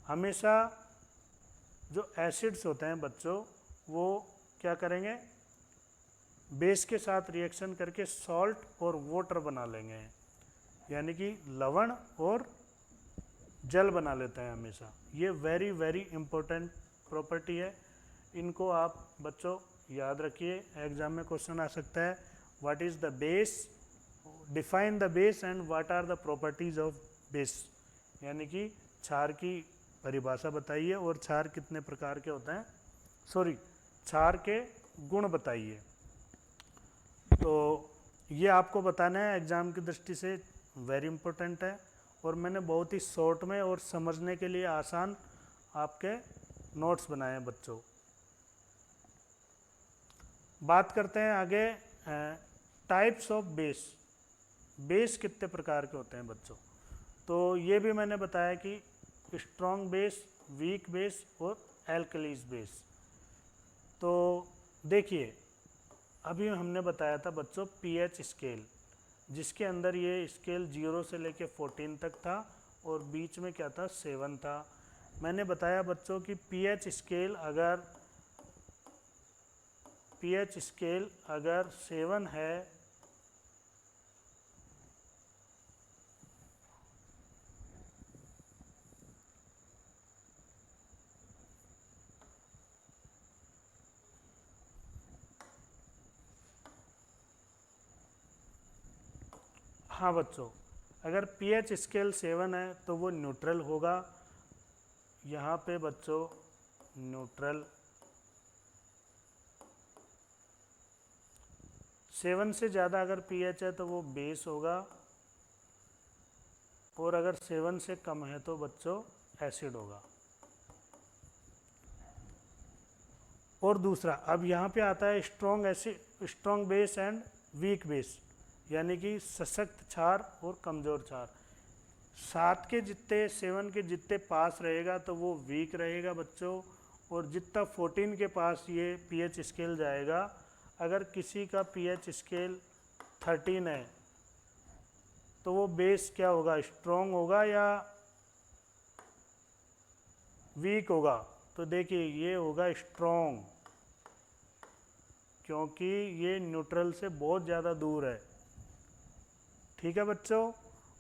हमेशा जो एसिड्स होते हैं बच्चों वो क्या करेंगे, बेस के साथ रिएक्शन करके सॉल्ट और वाटर बना लेंगे, यानी कि लवण और जल बना लेते हैं हमेशा। ये वेरी वेरी इंपॉर्टेंट प्रॉपर्टी है, इनको आप बच्चों याद रखिए, एग्जाम में क्वेश्चन आ सकता है। What is the base, define the base and what are the properties of base, यानी कि क्षार की परिभाषा बताइए और क्षार कितने प्रकार के होते हैं, क्षार के गुण बताइए। तो ये आपको बताना है, एग्ज़ाम की दृष्टि से वेरी इंपॉर्टेंट है और मैंने बहुत ही शॉर्ट में और समझने के लिए आसान आपके नोट्स बनाए हैं बच्चों। बात करते हैं आगे टाइप्स ऑफ बेस। बेस कितने प्रकार के होते हैं बच्चों, तो ये भी मैंने बताया कि स्ट्रॉन्ग बेस, वीक बेस और एल्कलीज बेस। तो देखिए अभी हमने बताया था बच्चों पीएच स्केल, जिसके अंदर ये स्केल 0 से लेके 14 तक था और बीच में क्या था, 7 था। मैंने बताया बच्चों कि पीएच स्केल अगर 7 है हाँ बच्चों, अगर पीएच स्केल 7 है तो वो न्यूट्रल होगा। यहाँ पे बच्चों न्यूट्रल, 7 से ज़्यादा अगर पीएच है तो वो बेस होगा और अगर 7 से कम है तो बच्चों एसिड होगा। और दूसरा, अब यहाँ पे आता है strong base and weak base, यानी कि सशक्त क्षार और कमज़ोर क्षार। 7 के जितने पास रहेगा तो वो वीक रहेगा बच्चों, और जितना 14 के पास ये पीएच स्केल जाएगा, अगर किसी का पीएच स्केल 13 है तो वो बेस क्या होगा, स्ट्रॉन्ग होगा या वीक होगा, तो देखिए ये होगा स्ट्रॉन्ग, क्योंकि ये न्यूट्रल से बहुत ज़्यादा दूर है। ठीक है बच्चों,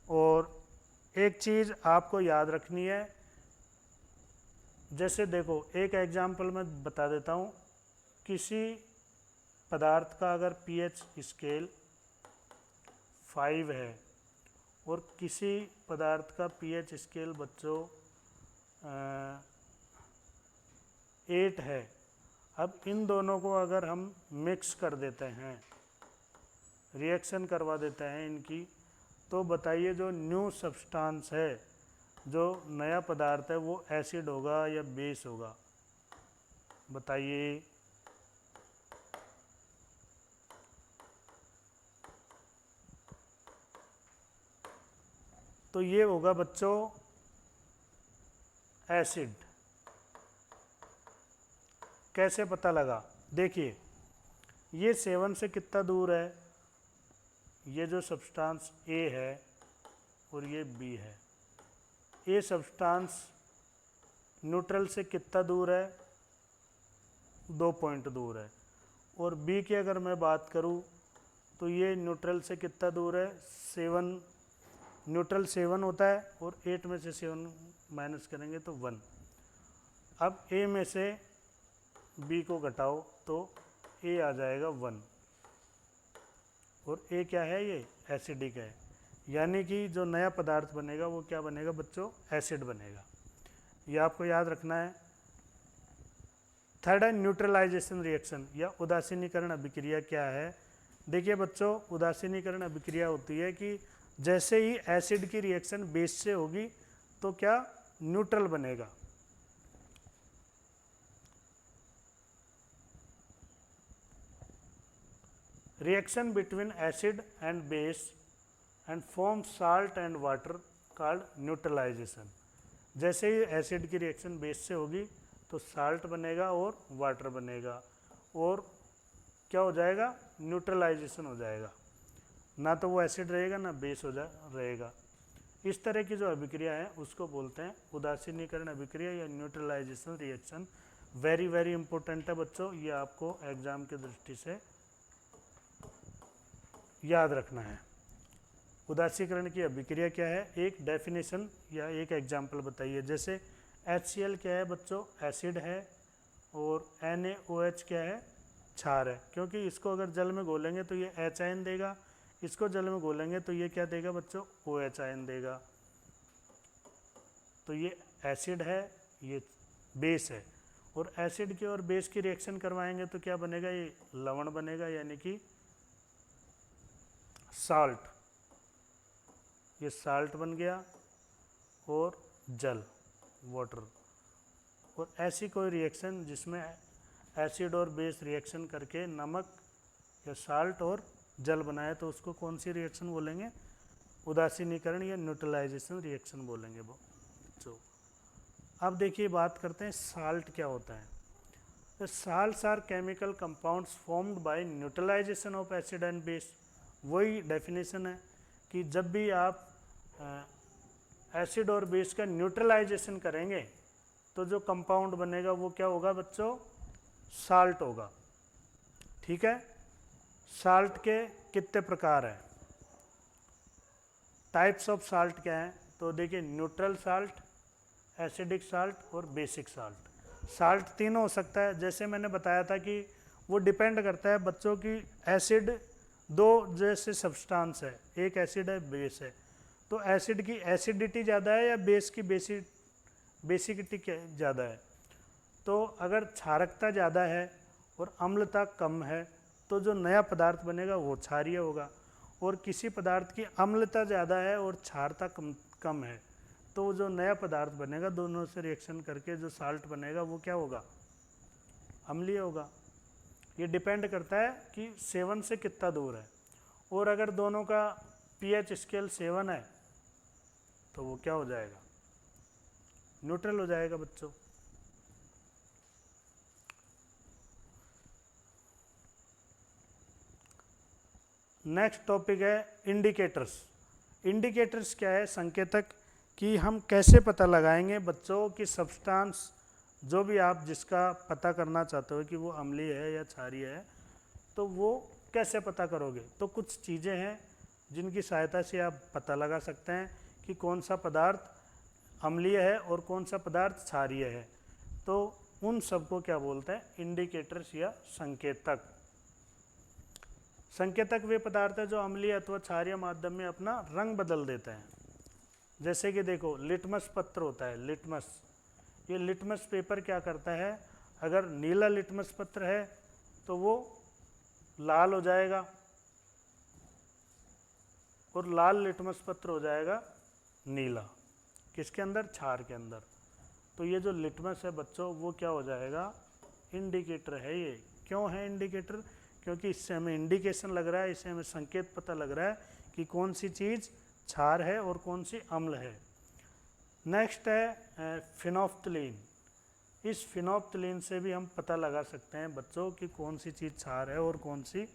और एक चीज़ आपको याद रखनी है, जैसे देखो एक एग्जाम्पल मैं बता देता हूँ। किसी पदार्थ का अगर पीएच स्केल 5 है और किसी पदार्थ का पीएच स्केल बच्चों 8 है, अब इन दोनों को अगर हम मिक्स कर देते हैं, रिएक्शन करवा देते हैं इनकी, तो बताइए जो न्यू सब्सटेंस है, जो नया पदार्थ है, वो एसिड होगा या बेस होगा, बताइए। तो ये होगा बच्चों एसिड। कैसे पता लगा, देखिए ये 7 से कितना दूर है, ये जो सब्सटेंस ए है और ये बी है। ए सब्सटेंस न्यूट्रल से कितना दूर है, 2 पॉइंट दूर है। और बी की अगर मैं बात करूं तो ये न्यूट्रल से कितना दूर है, 7, न्यूट्रल 7 होता है और 8 में से 7 माइनस करेंगे तो 1। अब ए में से बी को घटाओ तो ए आ जाएगा 1, और ए क्या है, ये एसिडिक है, यानी कि जो नया पदार्थ बनेगा वो क्या बनेगा बच्चों, एसिड बनेगा। ये आपको याद रखना है। थर्ड है न्यूट्रलाइजेशन रिएक्शन या उदासीनीकरण अभिक्रिया क्या है। देखिए बच्चों, उदासीनीकरण अभिक्रिया होती है कि जैसे ही एसिड की रिएक्शन बेस से होगी तो क्या न्यूट्रल बनेगा, reaction between acid and base and form salt and water called neutralisation. जैसे ही एसिड की रिएक्शन बेस से होगी तो साल्ट बनेगा और वाटर बनेगा और क्या हो जाएगा, न्यूट्रलाइजेशन हो जाएगा, ना तो वो एसिड रहेगा ना बेस रहेगा। इस तरह की जो अभिक्रिया है उसको बोलते हैं उदासीनीकरण अभिक्रिया या neutralisation reaction. Very very important है बच्चों, ये आपको एग्जाम की दृष्टि से याद रखना है। उदासीकरण की अभिक्रिया क्या है, एक डेफिनेशन या एक एग्जाम्पल बताइए। जैसे HCl क्या है बच्चों, एसिड है, और NaOH क्या है, क्षार है। क्योंकि इसको अगर जल में घोलेंगे तो ये H आयन देगा, इसको जल में घोलेंगे तो ये क्या देगा बच्चों, OH आयन देगा। तो ये एसिड है, ये बेस है, और एसिड की और बेस की रिएक्शन करवाएंगे तो क्या बनेगा, ये लवण बनेगा यानी कि साल्ट, ये साल्ट बन गया, और जल वाटर। और ऐसी कोई रिएक्शन जिसमें एसिड और बेस रिएक्शन करके नमक या साल्ट और जल बनाए तो उसको कौन सी रिएक्शन बोलेंगे, उदासीनीकरण या न्यूट्रलाइजेशन रिएक्शन बोलेंगे वो। तो अब देखिए बात करते हैं साल्ट क्या होता है। तो salts are chemical compounds formed by neutralisation of acid and base. वही डेफिनेशन है कि जब भी आप एसिड और बेस का न्यूट्रलाइजेशन करेंगे तो जो कंपाउंड बनेगा वो क्या होगा बच्चों, साल्ट होगा। ठीक है। साल्ट के कितने प्रकार हैं, टाइप्स ऑफ साल्ट क्या हैं, तो देखिए न्यूट्रल साल्ट, एसिडिक साल्ट और बेसिक साल्ट। साल्ट तीनों हो सकता है। जैसे मैंने बताया था कि वो डिपेंड करता है बच्चों की, एसिड दो जैसे सब्सटेंस है, एक एसिड है बेस है, तो एसिड की एसिडिटी ज़्यादा है या बेस की बेसिकिटी ज़्यादा है। तो अगर क्षारकता ज़्यादा है और अम्लता कम है तो जो नया पदार्थ बनेगा वो क्षारीय होगा, और किसी पदार्थ की अम्लता ज़्यादा है और क्षारता कम है तो जो नया पदार्थ बनेगा दोनों से रिएक्शन करके जो साल्ट बनेगा वो क्या होगा, अम्लीय होगा। ये डिपेंड करता है कि 7 से कितना दूर है, और अगर दोनों का pH स्केल 7 है तो वो क्या हो जाएगा, न्यूट्रल हो जाएगा बच्चों। नेक्स्ट टॉपिक है इंडिकेटर्स। इंडिकेटर्स क्या है, संकेतक, कि हम कैसे पता लगाएंगे बच्चों की सब्सटेंस जो भी आप जिसका पता करना चाहते हो कि वो अम्लीय है या क्षारीय है, तो वो कैसे पता करोगे। तो कुछ चीज़ें हैं जिनकी सहायता से आप पता लगा सकते हैं कि कौन सा पदार्थ अम्लीय है और कौन सा पदार्थ क्षारीय है। तो उन सबको क्या बोलते हैं, इंडिकेटर्स या संकेतक। संकेतक वे पदार्थ है जो अम्लीय अथवा क्षारीय माध्यम में अपना रंग बदल देते हैं। जैसे कि देखो लिटमस पत्र होता है, लिटमस, ये लिटमस पेपर क्या करता है, अगर नीला लिटमस पत्र है तो वो लाल हो जाएगा, और लाल लिटमस पत्र हो जाएगा नीला, किसके अंदर, क्षार के अंदर। तो ये जो लिटमस है बच्चों वो क्या हो जाएगा, इंडिकेटर है। ये क्यों है इंडिकेटर, क्योंकि इससे हमें इंडिकेशन लग रहा है, इससे हमें संकेत पता लग रहा है कि कौन सी चीज़ क्षार है और कौन सी अम्ल है। नेक्स्ट है फिनोफ्थलीन। इस फिनोफ्थलीन से भी हम पता लगा सकते हैं बच्चों कि कौन सी चीज़ क्षार है और कौन सी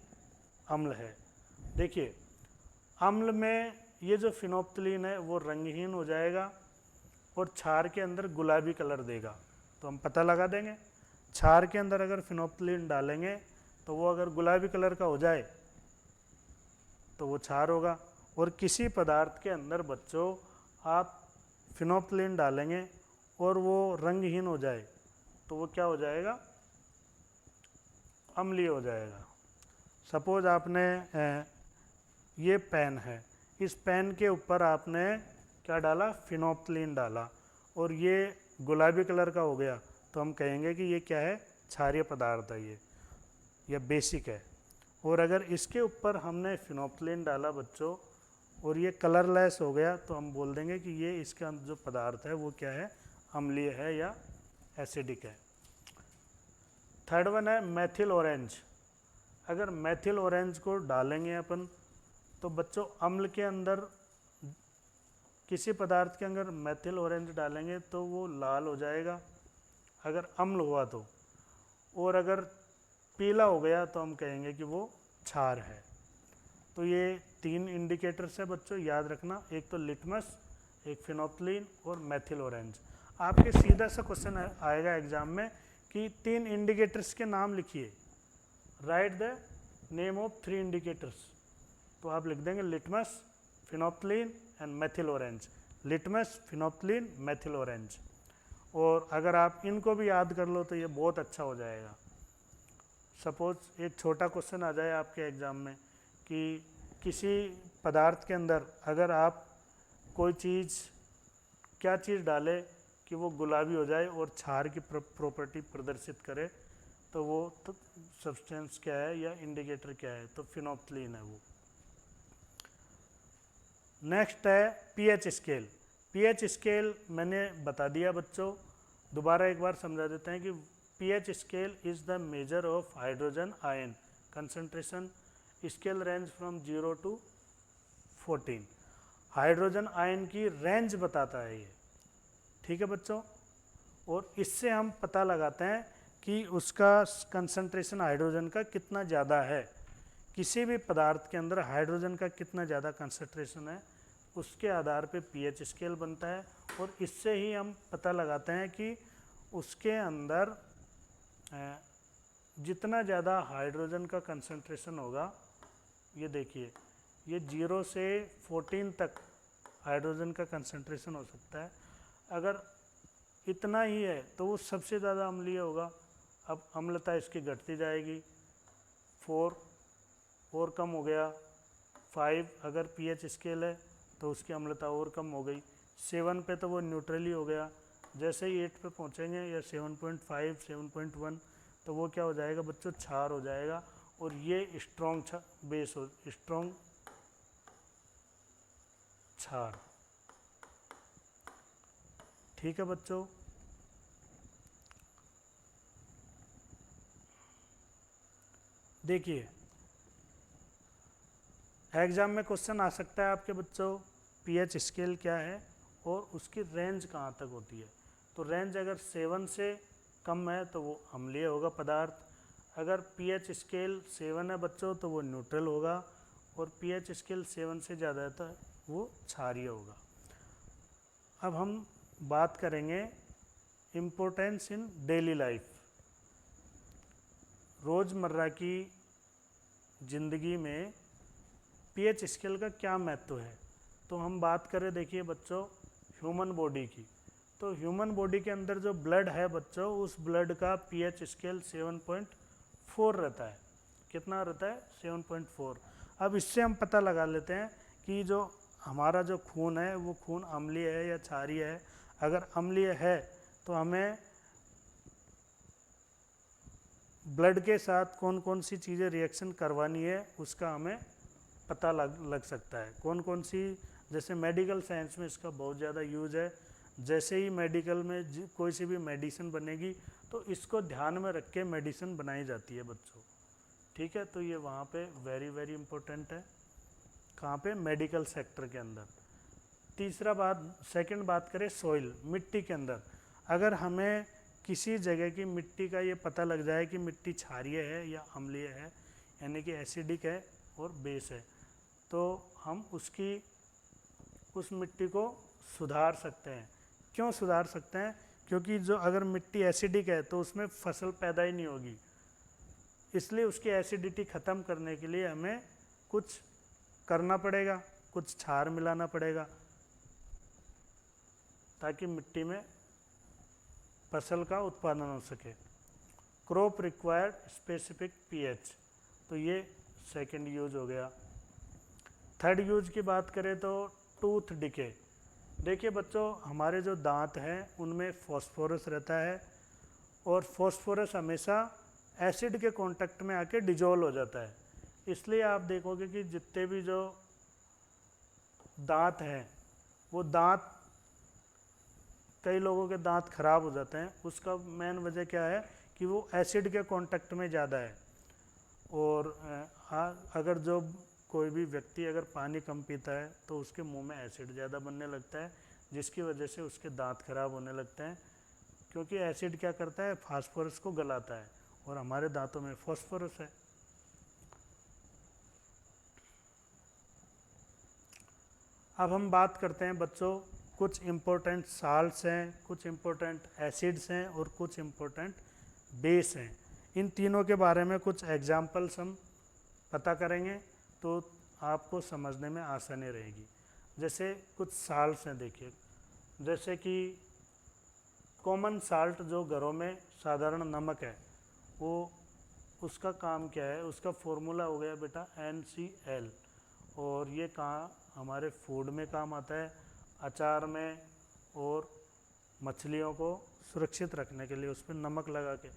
अम्ल है। देखिए अम्ल में ये जो फिनोफ्थलीन है वो रंगहीन हो जाएगा और क्षार के अंदर गुलाबी कलर देगा, तो हम पता लगा देंगे। क्षार के अंदर अगर फिनोफ्थलीन डालेंगे तो वो अगर गुलाबी कलर का हो जाए तो वो क्षार होगा, और किसी पदार्थ के अंदर बच्चों आप फिनोफ्थलीन डालेंगे और वो रंगहीन हो जाए तो वो क्या हो जाएगा, अम्लीय हो जाएगा। सपोज आपने ये पेन है, इस पेन के ऊपर आपने क्या डाला, फिनोफ्थलीन डाला, और ये गुलाबी कलर का हो गया, तो हम कहेंगे कि ये क्या है, क्षारीय पदार्थ है ये, या बेसिक है। और अगर इसके ऊपर हमने फिनोफ्थलीन डाला बच्चों और ये कलरलेस हो गया तो हम बोल देंगे कि ये इसके अंदर जो पदार्थ है वो क्या है, अम्लीय है या एसिडिक है। थर्ड वन है मेथिल ऑरेंज। अगर मेथिल ऑरेंज को डालेंगे अपन तो बच्चों अम्ल के अंदर किसी पदार्थ के अंदर मेथिल ऑरेंज डालेंगे तो वो लाल हो जाएगा अगर अम्ल हुआ तो, और अगर पीला हो गया तो हम कहेंगे कि वो क्षार है। तो ये 3 इंडिकेटर्स है बच्चों, याद रखना, एक तो लिटमस, एक फिनोप्थलीन और मेथिल ऑरेंज। आपके सीधा सा क्वेश्चन आएगा एग्जाम में कि 3 इंडिकेटर्स के नाम लिखिए, right the name of 3 indicators. तो आप लिख देंगे litmus, phenolphthalein and methyl orange. Litmus, phenolphthalein, methyl orange. और अगर आप इनको भी याद कर लो तो ये बहुत अच्छा हो जाएगा। सपोज एक छोटा क्वेश्चन आ जाए आपके एग्ज़ाम में कि किसी पदार्थ के अंदर अगर आप कोई चीज़, क्या चीज़ डाले कि वो गुलाबी हो जाए और क्षार की प्रॉपर्टी प्रदर्शित करे, तो वो तो सब्सटेंस क्या है या इंडिकेटर क्या है, तो फिनोप्थलीन है वो। नेक्स्ट है पीएच स्केल। पीएच स्केल मैंने बता दिया बच्चों, दोबारा एक बार समझा देते हैं कि pH scale is the measure of hydrogen ion concentration, scale range from 0 to 14। Hydrogen ion की रेंज बताता है ये, ठीक है बच्चों। और इससे हम पता लगाते हैं कि उसका कंसंट्रेशन हाइड्रोजन का कितना ज़्यादा है। किसी भी पदार्थ के अंदर हाइड्रोजन का कितना ज़्यादा कंसंट्रेशन है उसके आधार पे पीएच स्केल बनता है, और इससे ही हम पता लगाते हैं कि उसके अंदर जितना ज़्यादा हाइड्रोजन का कंसंट्रेशन होगा, ये देखिए ये 0 से 14 तक हाइड्रोजन का कंसंट्रेशन हो सकता है। अगर इतना ही है तो वो सबसे ज़्यादा अम्लीय होगा। अब अम्लता इसकी घटती जाएगी, 4 और कम हो गया, 5 अगर पीएच स्केल है तो उसकी अम्लता और कम हो गई, 7 पे तो वो न्यूट्रली हो गया। जैसे ही 8 पे पहुँचेंगे या 7.5, 7.1 तो वो क्या हो जाएगा बच्चों, क्षार हो जाएगा। और ये स्ट्रॉन्ग बेस हो, स्ट्रॉन्ग क्षार, ठीक है बच्चों। देखिए एग्जाम में क्वेश्चन आ सकता है आपके बच्चों, पीएच स्केल क्या है और उसकी रेंज कहाँ तक होती है। तो रेंज अगर 7 से कम है तो वो अम्लीय होगा पदार्थ, अगर पीएच स्केल 7 है बच्चों तो वो न्यूट्रल होगा, और पीएच स्केल 7 से ज़्यादा है तो वो क्षारीय होगा। अब हम बात करेंगे इम्पोर्टेंस इन डेली लाइफ। रोज़मर्रा की ज़िंदगी में पीएच स्केल का क्या महत्व है। तो हम बात करें, देखिए बच्चों, ह्यूमन बॉडी की, तो ह्यूमन बॉडी के अंदर जो ब्लड है बच्चों, उस ब्लड का पीएच स्केल 7.4 रहता है। कितना रहता है, 7.4। अब इससे हम पता लगा लेते हैं कि जो हमारा जो खून है वो खून अम्लीय है या क्षारीय है। अगर अम्लीय है तो हमें ब्लड के साथ कौन कौन सी चीज़ें रिएक्शन करवानी है उसका हमें पता लग सकता है। कौन कौन सी, जैसे मेडिकल साइंस में इसका बहुत ज़्यादा यूज है। जैसे ही मेडिकल में कोई सी भी मेडिसिन बनेगी तो इसको ध्यान में रख के मेडिसिन बनाई जाती है बच्चों, ठीक है। तो ये वहाँ पे वेरी वेरी इंपॉर्टेंट है, कहाँ पे, मेडिकल सेक्टर के अंदर। तीसरा सेकंड बात करें सॉइल, मिट्टी के अंदर, अगर हमें किसी जगह की मिट्टी का ये पता लग जाए कि मिट्टी क्षारीय है या अम्लीय है, यानी कि एसिडिक है और बेस है, तो हम उस मिट्टी को सुधार सकते हैं। क्यों सुधार सकते हैं, क्योंकि जो अगर मिट्टी एसिडिक है तो उसमें फसल पैदा ही नहीं होगी, इसलिए उसकी एसिडिटी ख़त्म करने के लिए हमें कुछ करना पड़ेगा, कुछ क्षार मिलाना पड़ेगा ताकि मिट्टी में फसल का उत्पादन हो सके। क्रॉप रिक्वायर्ड स्पेसिफिक पीएच, तो ये सेकंड यूज हो गया। थर्ड यूज की बात करें तो टूथ डिके। देखिए बच्चों, हमारे जो दांत हैं उनमें फॉस्फोरस रहता है, और फॉस्फोरस हमेशा एसिड के कांटेक्ट में आके डिजोल्व हो जाता है। इसलिए आप देखोगे कि जितने भी जो दांत हैं, वो दांत, कई लोगों के दांत खराब हो जाते हैं, उसका मेन वजह क्या है कि वो एसिड के कांटेक्ट में ज़्यादा है। और अगर जो कोई भी व्यक्ति अगर पानी कम पीता है तो उसके मुंह में एसिड ज़्यादा बनने लगता है, जिसकी वजह से उसके दांत खराब होने लगते हैं, क्योंकि एसिड क्या करता है, फास्फोरस को गलाता है और हमारे दांतों में फास्फोरस है। अब हम बात करते हैं बच्चों, कुछ इम्पोर्टेंट साल्ट्स हैं, कुछ इम्पोर्टेंट एसिड्स हैं और कुछ इम्पोर्टेंट बेस हैं। इन तीनों के बारे में कुछ एग्जाम्पल्स हम पता करेंगे तो आपको समझने में आसानी रहेगी। जैसे कुछ साल्ट्स हैं, देखिए, जैसे कि कॉमन साल्ट जो घरों में साधारण नमक है, वो उसका काम क्या है, उसका फॉर्मूला हो गया बेटा NaCl, और ये कहाँ हमारे फूड में काम आता है, अचार में, और मछलियों को सुरक्षित रखने के लिए उस पर नमक लगा के।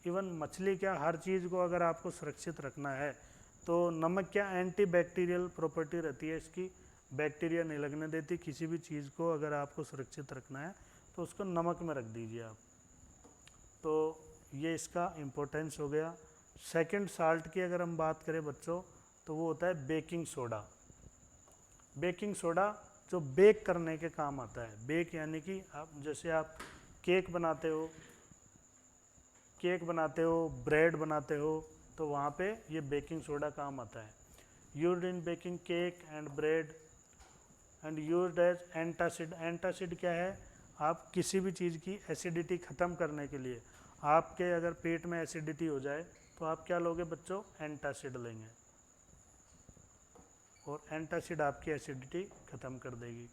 इवन मछली क्या, हर चीज़ को अगर आपको सुरक्षित रखना है तो नमक क्या एंटी बैक्टीरियल प्रॉपर्टी रहती है इसकी, बैक्टीरिया नहीं लगने देती। किसी भी चीज़ को अगर आपको सुरक्षित रखना है तो उसको नमक में रख दीजिए आप। तो ये इसका इम्पोर्टेंस हो गया। सेकंड साल्ट की अगर हम बात करें बच्चों, तो वो होता है बेकिंग सोडा। बेकिंग सोडा जो बेक करने के काम आता है, बेक यानी कि आप जैसे आप केक बनाते हो, ब्रेड बनाते हो, तो वहाँ पे ये बेकिंग सोडा काम आता है। Used in baking cake and bread and used as antacid. Antacid क्या है, आप किसी भी चीज़ की एसिडिटी ख़त्म करने के लिए, आपके अगर पेट में एसिडिटी हो जाए तो आप क्या लोगे बच्चों, एंटासिड लेंगे, और एंटासिड आपकी एसिडिटी ख़त्म कर देगी।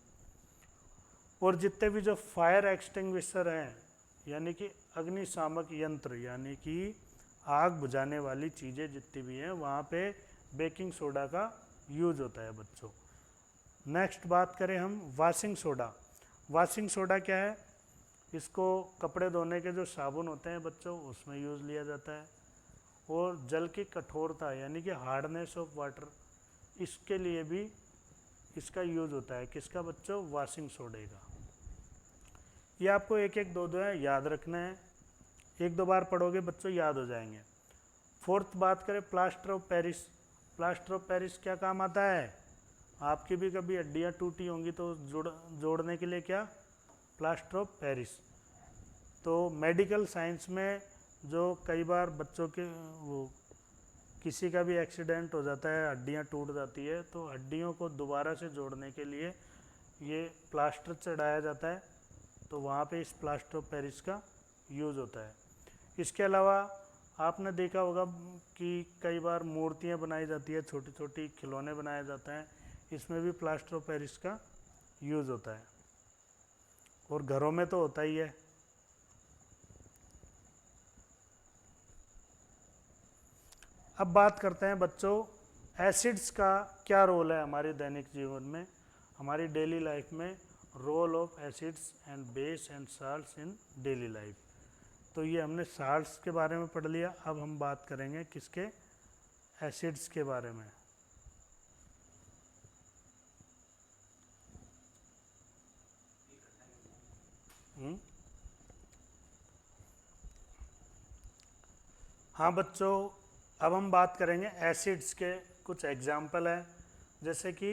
और जितने भी जो फायर एक्सटिंग्विशर हैं, यानी कि अग्निशामक यंत्र, यानी कि आग बुझाने वाली चीज़ें जितनी भी हैं, वहाँ पे बेकिंग सोडा का यूज होता है बच्चों। नेक्स्ट बात करें हम वॉशिंग सोडा। वॉशिंग सोडा क्या है, इसको कपड़े धोने के जो साबुन होते हैं बच्चों, उसमें यूज़ लिया जाता है। और जल की कठोरता यानी कि हार्डनेस ऑफ वाटर, इसके लिए भी इसका यूज़ होता है। किसका बच्चों, वॉशिंग सोडे का। ये आपको एक एक दो दो है याद रखना है, एक दो बार पढ़ोगे बच्चों याद हो जाएंगे। फोर्थ बात करें plaster of Paris. Plaster of Paris क्या काम आता है, आपकी भी कभी हड्डियाँ टूटी होंगी तो जोड़ने के लिए क्या, प्लास्टर ऑफ पेरिस। तो मेडिकल साइंस में जो कई बार बच्चों के वो किसी का भी एक्सीडेंट हो जाता है, हड्डियाँ टूट जाती है, तो हड्डियों को दोबारा से जोड़ने के लिए ये प्लास्टर चढ़ाया जाता है, तो वहाँ पे इस प्लास्टर ऑफ पेरिस का यूज़ होता है। इसके अलावा आपने देखा होगा कि कई बार मूर्तियाँ बनाई जाती है, छोटी छोटी खिलौने बनाए जाते हैं, इसमें भी प्लास्टर ऑफ पेरिस का यूज़ होता है, और घरों में तो होता ही है। अब बात करते हैं बच्चों, एसिड्स का क्या रोल है हमारे दैनिक जीवन में, हमारी डेली लाइफ में, role of acids and base and salts in daily life. तो ये हमने साल्ट्स के बारे में पढ़ लिया। अब हम बात करेंगे किसके, एसिड्स के बारे में। हाँ बच्चों, अब हम बात करेंगे एसिड्स के कुछ एग्जाम्पल हैं, जैसे कि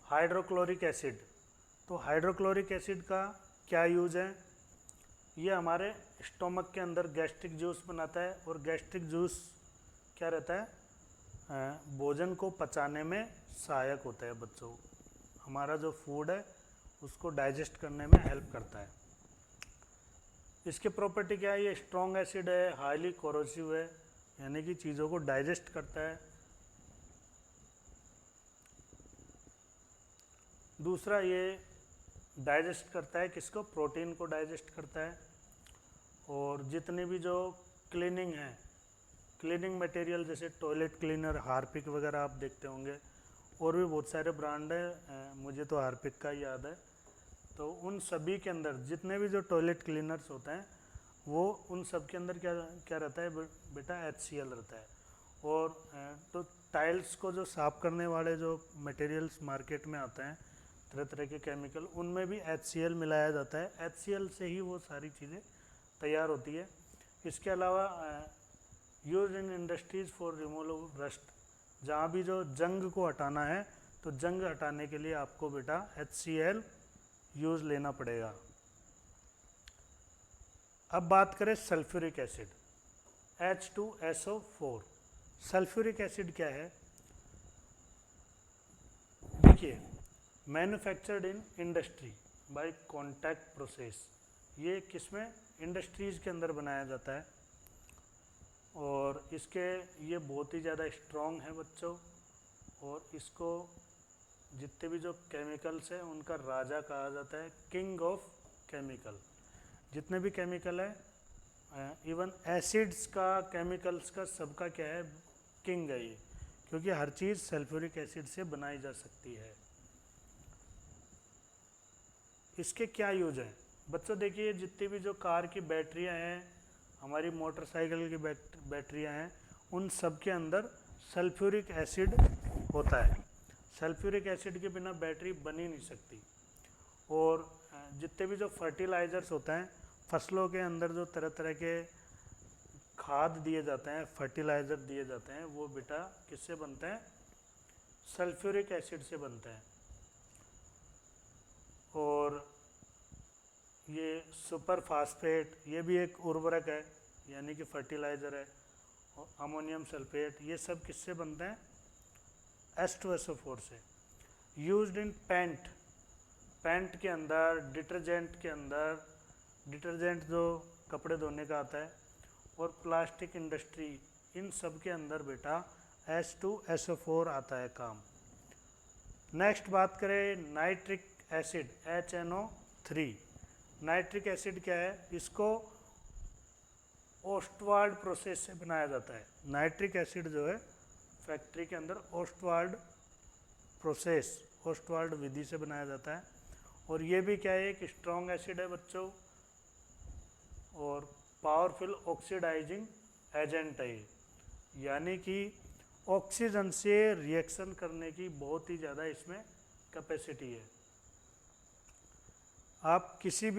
हाइड्रोक्लोरिक एसिड। तो हाइड्रोक्लोरिक एसिड का क्या यूज है, ये हमारे स्टोमक के अंदर गैस्ट्रिक जूस बनाता है, और गैस्ट्रिक जूस क्या रहता है, भोजन को पचाने में सहायक होता है बच्चों। हमारा जो फूड है उसको डाइजेस्ट करने में हेल्प करता है। इसकी प्रॉपर्टी क्या है, ये स्ट्रॉन्ग एसिड है, हाईली कोरोसिव है, यानी कि चीज़ों को डाइजेस्ट करता है। दूसरा, ये डाइजेस्ट करता है किसको, प्रोटीन को डाइजेस्ट करता है। और जितने भी जो क्लीनिंग है, क्लीनिंग मटेरियल जैसे टॉयलेट क्लीनर, हार्पिक वगैरह आप देखते होंगे, और भी बहुत सारे ब्रांड है, मुझे तो हार्पिक का ही याद है। तो उन सभी के अंदर जितने भी जो टॉयलेट क्लीनर्स होते हैं, वो उन सब के अंदर क्या क्या रहता है बेटा, HCl रहता है। और तो टाइल्स को जो साफ़ करने वाले जो मटेरियल्स मार्केट में आते हैं, तरह तरह के केमिकल, उनमें भी HCl मिलाया जाता है। HCl से ही वो सारी चीज़ें तैयार होती है। इसके अलावा use in industries for removal of rust, जहाँ भी जो जंग को हटाना है तो जंग हटाने के लिए आपको बेटा HCl यूज लेना पड़ेगा। अब बात करें sulphuric acid, H2SO4। Sulphuric acid क्या है? देखिए, manufactured in industry by contact process, ये किसमें? इंडस्ट्रीज़ के अंदर बनाया जाता है और इसके ये बहुत ही ज़्यादा स्ट्रॉन्ग है बच्चों, और इसको जितने भी जो केमिकल्स हैं उनका राजा कहा जाता है, किंग ऑफ केमिकल। जितने भी केमिकल है, इवन एसिड्स का, केमिकल्स का, सबका क्या है? किंग है ये, क्योंकि हर चीज़ सल्फ्यूरिक एसिड से बनाई जा सकती है। इसके क्या यूज हैं बच्चों? देखिए, जितनी भी जो कार की बैटरियां हैं, हमारी मोटरसाइकिल की बैटरियां हैं, उन सब के अंदर सल्फ्यूरिक एसिड होता है। सल्फ्यूरिक एसिड के बिना बैटरी बन ही नहीं सकती। और जितने भी जो फर्टिलाइज़र्स होते हैं, फसलों के अंदर जो तरह तरह के खाद दिए जाते हैं, फर्टिलाइज़र दिए जाते हैं, वो बेटा किससे बनते हैं? सल्फ्यूरिक एसिड से बनते हैं। और ये सुपर फास्फेट, ये भी एक उर्वरक है, यानी कि फर्टिलाइज़र है। और अमोनियम सल्फेट, ये सब किससे बनते हैं? H2SO4 से। यूज्ड इन पेंट, पेंट के अंदर, डिटर्जेंट के अंदर, डिटर्जेंट जो कपड़े धोने का आता है, और प्लास्टिक इंडस्ट्री, इन सब के अंदर बेटा H2SO4 आता है काम। नेक्स्ट बात करें nitric acid, HNO3। Nitric acid क्या है? इसको ओस्टवाल्ड प्रोसेस से बनाया जाता है। नाइट्रिक एसिड जो है फैक्ट्री के अंदर ओस्टवाल्ड प्रोसेस, ओस्टवाल्ड विधि से बनाया जाता है। और ये भी क्या है? एक स्ट्रॉन्ग एसिड है बच्चों, और पावरफुल ऑक्सीडाइजिंग एजेंट है, यानी कि ऑक्सीजन से रिएक्शन करने की बहुत ही ज़्यादा इसमें कैपेसिटी है। आप किसी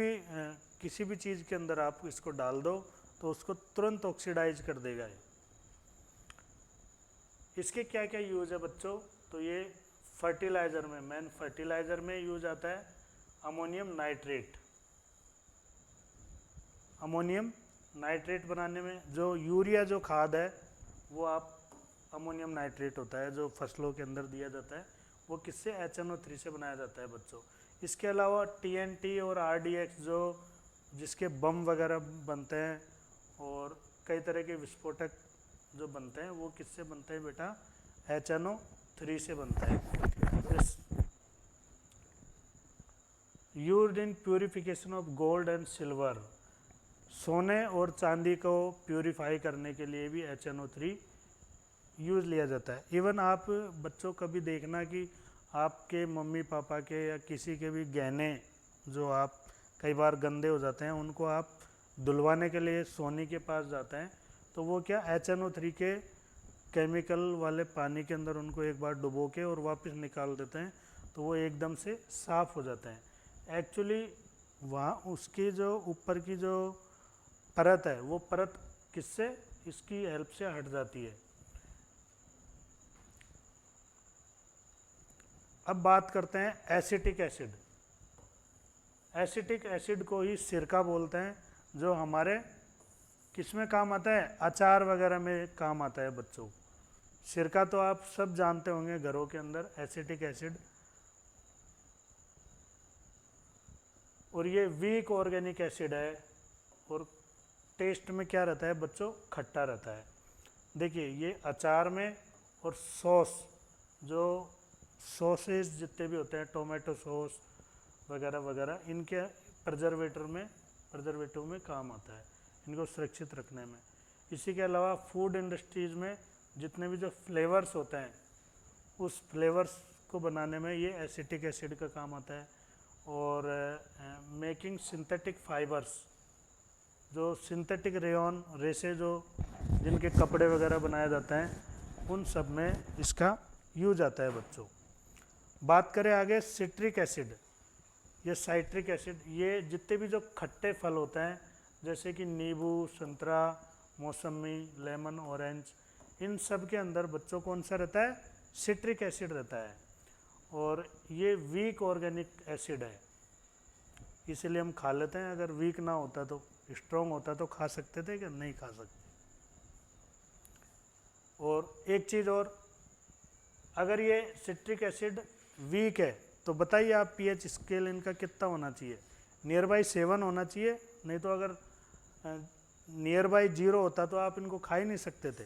भी चीज़ के अंदर आप इसको डाल दो तो उसको तुरंत ऑक्सीडाइज कर देगा ये। इसके क्या क्या यूज़ है बच्चों? तो ये फर्टिलाइज़र में, मेन फर्टिलाइज़र में यूज आता है अमोनियम नाइट्रेट। अमोनियम नाइट्रेट बनाने में, जो यूरिया जो खाद है वो आप अमोनियम नाइट्रेट होता है जो फसलों के अंदर दिया जाता है, वो किससे? HNO3 से बनाया जाता है बच्चों। इसके अलावा TNT और RDX जो जिसके बम वगैरह बनते हैं और कई तरह के विस्फोटक जो बनते हैं, वो किससे बनते हैं बेटा? HNO3 से बनता है। Used in purification of gold and silver, सोने और चांदी को प्यूरिफाई करने के लिए भी HNO3 यूज़ लिया जाता है। इवन आप बच्चों कभी देखना कि आपके मम्मी पापा के या किसी के भी गहने जो आप कई बार गंदे हो जाते हैं, उनको आप धुलवाने के लिए सोनी के पास जाते हैं, तो वो क्या HNO3 के केमिकल वाले पानी के अंदर उनको एक बार डुबो के और वापस निकाल देते हैं, तो वो एकदम से साफ़ हो जाते हैं। एक्चुअली वहाँ उसकी जो ऊपर की जो परत है, वो परत किससे? इसकी हेल्प से हट जाती है। अब बात करते हैं एसिटिक एसिड। एसिटिक एसिड को ही सिरका बोलते हैं, जो हमारे किस में काम आता है? अचार वगैरह में काम आता है बच्चों। सिरका तो आप सब जानते होंगे घरों के अंदर, एसिटिक एसिड। और ये वीक ऑर्गेनिक एसिड है, और टेस्ट में क्या रहता है बच्चों? खट्टा रहता है। देखिए, ये अचार में और सॉस, जो सॉसेज जितने भी होते हैं, टोमेटो सॉस वगैरह वगैरह, इनके प्रिजर्वेटिव में काम आता है, इनको सुरक्षित रखने में। इसी के अलावा फूड इंडस्ट्रीज़ में जितने भी जो फ्लेवर्स होते हैं, उस फ्लेवर्स को बनाने में ये एसिटिक एसिड का काम आता है। और मेकिंग सिंथेटिक फाइबर्स, जो सिंथेटिक रेयन रेसे जो जिनके कपड़े वगैरह बनाए जाते हैं, उन सब में इसका यूज आता है बच्चों। बात करें आगे सिट्रिक एसिड या साइट्रिक एसिड, ये जितने भी जो खट्टे फल होते हैं, जैसे कि नींबू, संतरा, मौसमी, लेमन, ऑरेंज, इन सब के अंदर बच्चों कौन सा रहता है? सिट्रिक एसिड रहता है। और ये वीक ऑर्गेनिक एसिड है, इसीलिए हम खा लेते हैं। अगर वीक ना होता तो, स्ट्रॉन्ग होता तो खा सकते थे, कि नहीं खा सकते। और एक चीज़ और, अगर ये सिट्रिक एसिड वीक है तो बताइए आप पीएच स्केल इनका कितना होना चाहिए? नियर बाई 7 होना चाहिए, नहीं तो अगर नियर बाई 0 होता तो आप इनको खा ही नहीं सकते थे।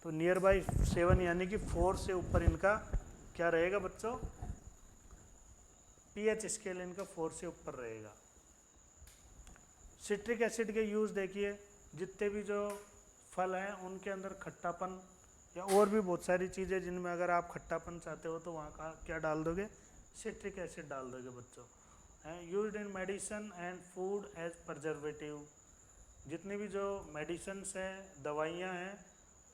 तो नियर बाई 7 यानी कि 4 से ऊपर इनका क्या रहेगा बच्चों? पीएच स्केल इनका 4 से ऊपर रहेगा। सिट्रिक एसिड के यूज़ देखिए, जितने भी जो फल हैं उनके अंदर खट्टापन या और भी बहुत सारी चीज़ें जिनमें अगर आप खट्टापन चाहते हो तो वहाँ का क्या डाल दोगे? सिट्रिक एसिड डाल दोगे बच्चों। Used in medicine and food as preservative, जितनी भी जो मेडिसिन्स हैं, दवाइयाँ हैं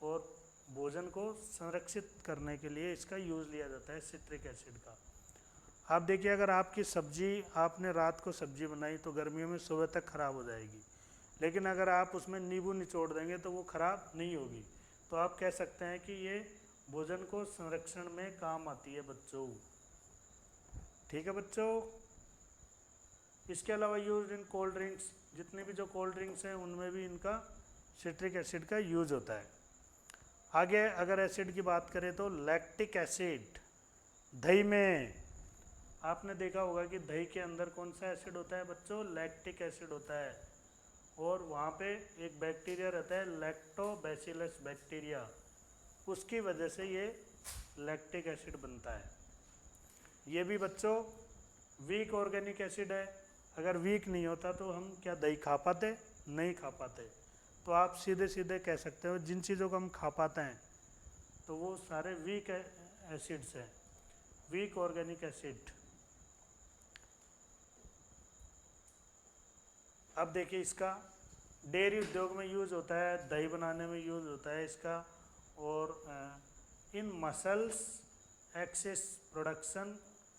और भोजन को संरक्षित करने के लिए इसका यूज़ लिया जाता है सिट्रिक एसिड का। आप देखिए, अगर आपकी सब्जी, आपने रात को सब्जी बनाई तो गर्मियों में सुबह तक ख़राब हो जाएगी, लेकिन अगर आप उसमें नींबू निचोड़ देंगे तो वो ख़राब नहीं होगी। तो आप कह सकते हैं कि ये भोजन को संरक्षण में काम आती है बच्चों। ठीक है बच्चों। इसके अलावा यूज इन कोल्ड ड्रिंक्स, जितने भी जो कोल्ड ड्रिंक्स हैं उनमें भी इनका सिट्रिक एसिड का यूज़ होता है। आगे अगर एसिड की बात करें तो लैक्टिक एसिड, दही में आपने देखा होगा कि दही के अंदर कौन सा एसिड होता है बच्चों? लैक्टिक एसिड होता है। और वहाँ पे एक बैक्टीरिया रहता है लैक्टोबैसिलस बैक्टीरिया, उसकी वजह से ये लैक्टिक एसिड बनता है। ये भी बच्चों वीक ऑर्गेनिक एसिड है। अगर वीक नहीं होता तो हम क्या दही खा पाते? नहीं खा पाते। तो आप सीधे सीधे कह सकते हो जिन चीज़ों को हम खा पाते हैं तो वो सारे वीक एसिड्स हैं, वीक ऑर्गेनिक एसिड। अब देखिए, इसका डेयरी उद्योग में यूज़ होता है, दही बनाने में यूज़ होता है इसका। और इन मसल्स एक्सेस प्रोडक्शन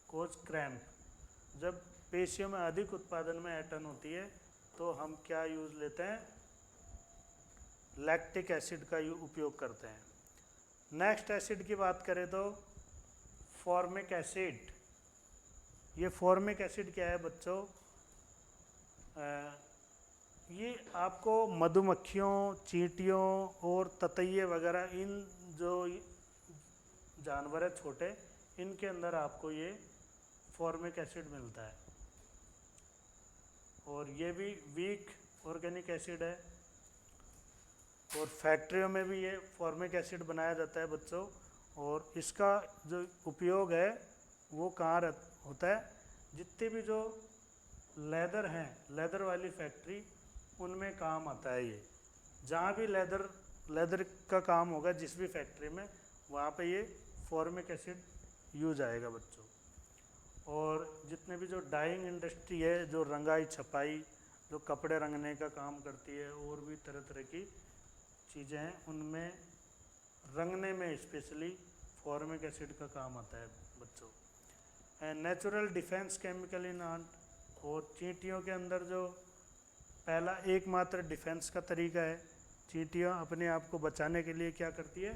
कोज क्रैम्प, जब पेशियों में अधिक उत्पादन में ऐंठन होती है तो हम क्या यूज़ लेते हैं? लैक्टिक एसिड का उपयोग करते हैं। नेक्स्ट एसिड की बात करें तो फॉर्मिक एसिड। ये फॉर्मिक एसिड क्या है बच्चों? ये आपको मधुमक्खियों, चींटियों और ततैये वगैरह, इन जो जानवर है छोटे, इनके अंदर आपको ये फॉर्मिक एसिड मिलता है। और ये भी वीक ऑर्गेनिक एसिड है। और फैक्ट्रियों में भी ये फॉर्मिक एसिड बनाया जाता है बच्चों। और इसका जो उपयोग है वो कहाँ होता है? जितने भी जो लेदर हैं, लेदर वाली फैक्ट्री, उनमें काम आता है ये। जहाँ भी लेदर का काम होगा जिस भी फैक्ट्री में, वहाँ पे ये फॉर्मिक एसिड यूज आएगा बच्चों। और जितने भी जो डाइंग इंडस्ट्री है, जो रंगाई छपाई, जो कपड़े रंगने का काम करती है, और भी तरह तरह की चीज़ें हैं, उनमें रंगने में स्पेशली फॉर्मिक एसिड का काम आता है बच्चों। Natural defence chemical in aunt, और चींटियों के अंदर जो पहला एकमात्र डिफेंस का तरीका है, चींटियाँ अपने आप को बचाने के लिए क्या करती है?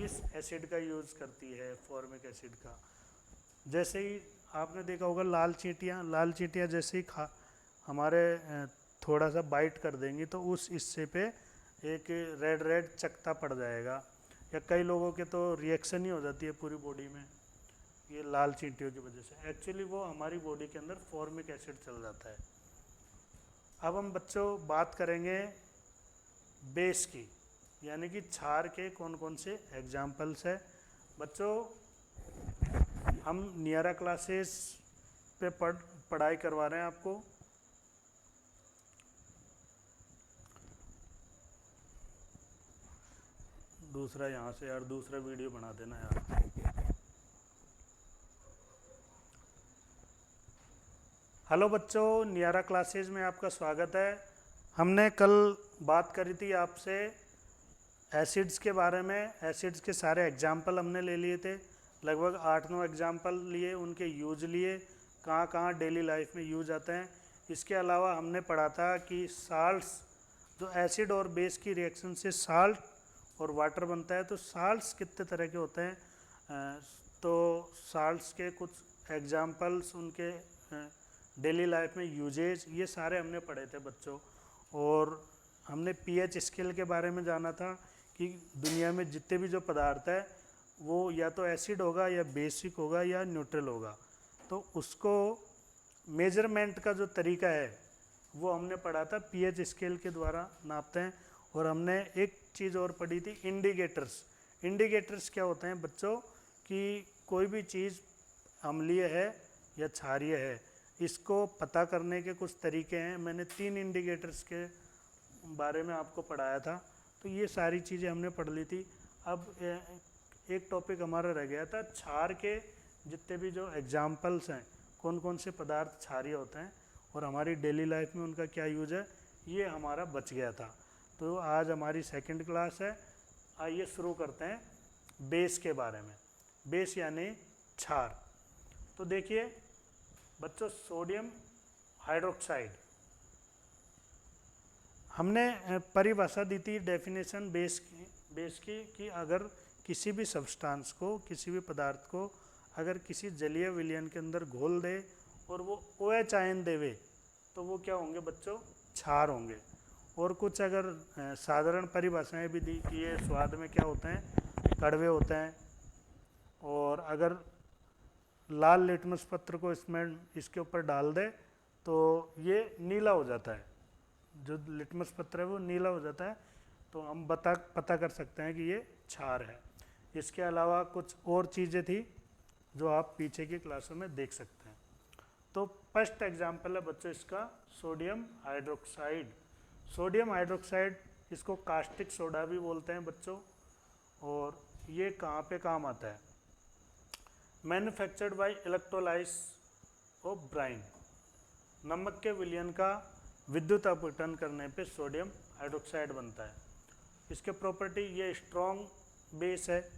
इस एसिड का यूज़ करती है, फॉर्मिक एसिड का। जैसे ही आपने देखा होगा लाल चींटियाँ जैसे ही हमारे थोड़ा सा बाइट कर देंगी तो उस हिस्से पे एक रेड चकत्ता पड़ जाएगा, या कई लोगों के तो रिएक्शन ही हो जाती है पूरी बॉडी में, ये लाल चींटियों की वजह से। एक्चुअली वो हमारी बॉडी के अंदर फॉर्मिक एसिड चल जाता है। अब हम बच्चों बात करेंगे बेस की, यानी कि क्षार के कौन कौन से एग्जाम्पल्स है बच्चों। हम नियरा क्लासेस पे पढ़ाई करवा रहे हैं आपको। दूसरा यहाँ से यार, दूसरा वीडियो बना देना यार। हेलो बच्चों, नियरा क्लासेस में आपका स्वागत है। हमने कल बात करी थी आपसे एसिड्स के बारे में। एसिड्स के सारे एग्जाम्पल हमने ले लिए थे, लगभग 8-9 एग्जाम्पल लिए, उनके यूज लिए, कहाँ कहाँ डेली लाइफ में यूज आते हैं। इसके अलावा हमने पढ़ा था कि साल्ट्स जो एसिड और बेस की रिएक्शन से साल्ट और वाटर बनता है। तो साल्ट्स कितने तरह के होते हैं, तो साल्ट्स के कुछ एग्जाम्पल्स, उनके डेली लाइफ में यूजेज, ये सारे हमने पढ़े थे बच्चों। और हमने पीएच स्केल के बारे में जाना था कि दुनिया में जितने भी जो पदार्थ है वो या तो एसिड होगा या बेसिक होगा या न्यूट्रल होगा। तो उसको मेजरमेंट का जो तरीका है वो हमने पढ़ा था, पीएच स्केल के द्वारा नापते हैं। और हमने एक चीज़ और पढ़ी थी, इंडिकेटर्स। इंडिकेटर्स क्या होते हैं बच्चों, कि कोई भी चीज़ अम्लीय है या क्षारीय है, इसको पता करने के कुछ तरीके हैं। मैंने 3 इंडिकेटर्स के बारे में आपको पढ़ाया था। तो ये सारी चीज़ें हमने पढ़ ली थी। अब एक टॉपिक हमारा रह गया था, क्षार के जितने भी जो एग्जाम्पल्स हैं, कौन कौन से पदार्थ क्षारीय होते हैं और हमारी डेली लाइफ में उनका क्या यूज़ है, ये हमारा बच गया था। तो आज हमारी सेकंड क्लास है। आइए शुरू करते हैं बेस के बारे में। बेस यानी क्षार। तो देखिए बच्चों, सोडियम हाइड्रोक्साइड, हमने परिभाषा दी थी, डेफिनेशन बेस की कि अगर किसी भी सब्सटेंस को, किसी भी पदार्थ को अगर किसी जलीय विलयन के अंदर घोल दे और वो OH आयन देवे तो वो क्या होंगे बच्चों, क्षार होंगे। और कुछ अगर साधारण परिभाषाएं भी दी कि ये स्वाद में क्या होते हैं, कड़वे होते हैं। और अगर लाल लिटमस पत्र को इसके ऊपर डाल दे तो ये नीला हो जाता है, जो लिटमस पत्र है वो नीला हो जाता है। तो हम पता कर सकते हैं कि ये क्षार है। इसके अलावा कुछ और चीज़ें थी जो आप पीछे की क्लासों में देख सकते हैं। तो फर्स्ट एग्जाम्पल है बच्चों इसका, सोडियम हाइड्रोक्साइड। सोडियम हाइड्रोक्साइड, इसको कास्टिक सोडा भी बोलते हैं बच्चों। और ये कहाँ पे काम आता है, मैन्युफैक्चर्ड बाय इलेक्ट्रोलाइस ऑफ ब्राइन। नमक के विलयन का विद्युत अपघटन करने पे सोडियम हाइड्रोक्साइड बनता है। इसके प्रॉपर्टी, ये स्ट्रॉन्ग बेस है,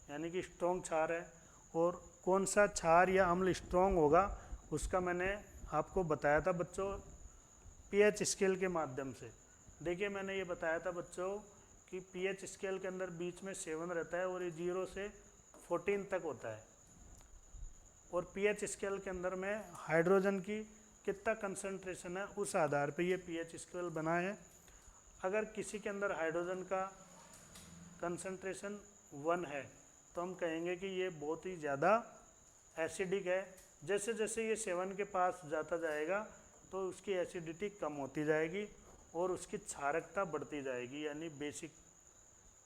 यानी कि स्ट्रॉन्ग क्षार है। और कौन सा क्षार या अम्ल स्ट्रॉन्ग होगा उसका मैंने आपको बताया था बच्चों पीएच स्केल के माध्यम से। देखिए मैंने ये बताया था बच्चों कि पीएच स्केल के अंदर बीच में 7 रहता है और ये 0 से 14 तक होता है। और पीएच स्केल के अंदर में हाइड्रोजन की कितना कंसंट्रेशन है उस आधार पे ये पीएच स्केल बना है। अगर किसी के अंदर हाइड्रोजन का कंसंट्रेशन 1 है तो हम कहेंगे कि ये बहुत ही ज़्यादा एसिडिक है। जैसे जैसे ये 7 के पास जाता जाएगा तो उसकी एसिडिटी कम होती जाएगी और उसकी क्षारकता बढ़ती जाएगी, यानी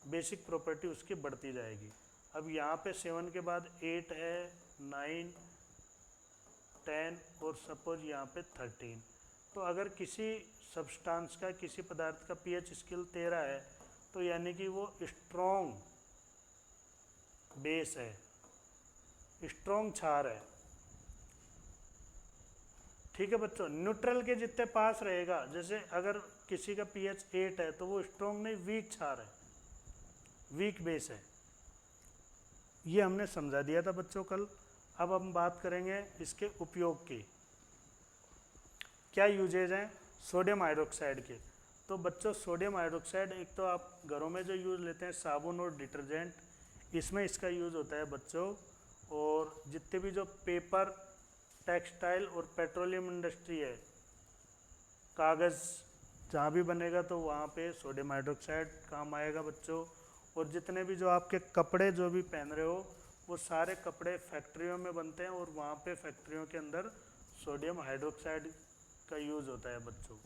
बेसिक प्रॉपर्टी उसकी बढ़ती जाएगी। अब यहाँ पे 7 के बाद 8 है, 9, 10 और सपोज यहाँ पे 13। तो अगर किसी सब्सटेंस का, किसी पदार्थ का पीएच स्केल 13 है तो यानी कि वो स्ट्रॉन्ग बेस है, स्ट्रॉन्ग क्षार है। ठीक है बच्चों, न्यूट्रल के जितने पास रहेगा, जैसे अगर किसी का पीएच 8 है तो वो स्ट्रॉन्ग नहीं, वीक क्षार है, वीक बेस है। ये हमने समझा दिया था बच्चों कल। अब हम बात करेंगे इसके उपयोग की, क्या यूजेज हैं सोडियम हाइड्रोक्साइड के। तो बच्चों सोडियम हाइड्रोक्साइड, एक तो आप घरों में जो यूज़ लेते हैं साबुन और डिटर्जेंट, इसमें इसका यूज़ होता है बच्चों। और जितने भी जो पेपर, टेक्सटाइल और पेट्रोलियम इंडस्ट्री है, कागज़ जहाँ भी बनेगा तो वहाँ पे सोडियम हाइड्रोक्साइड काम आएगा बच्चों। और जितने भी जो आपके कपड़े जो भी पहन रहे हो वो सारे कपड़े फैक्ट्रियों में बनते हैं और वहाँ पे फैक्ट्रियों के अंदर सोडियम हाइड्रोक्साइड का यूज़ होता है बच्चों।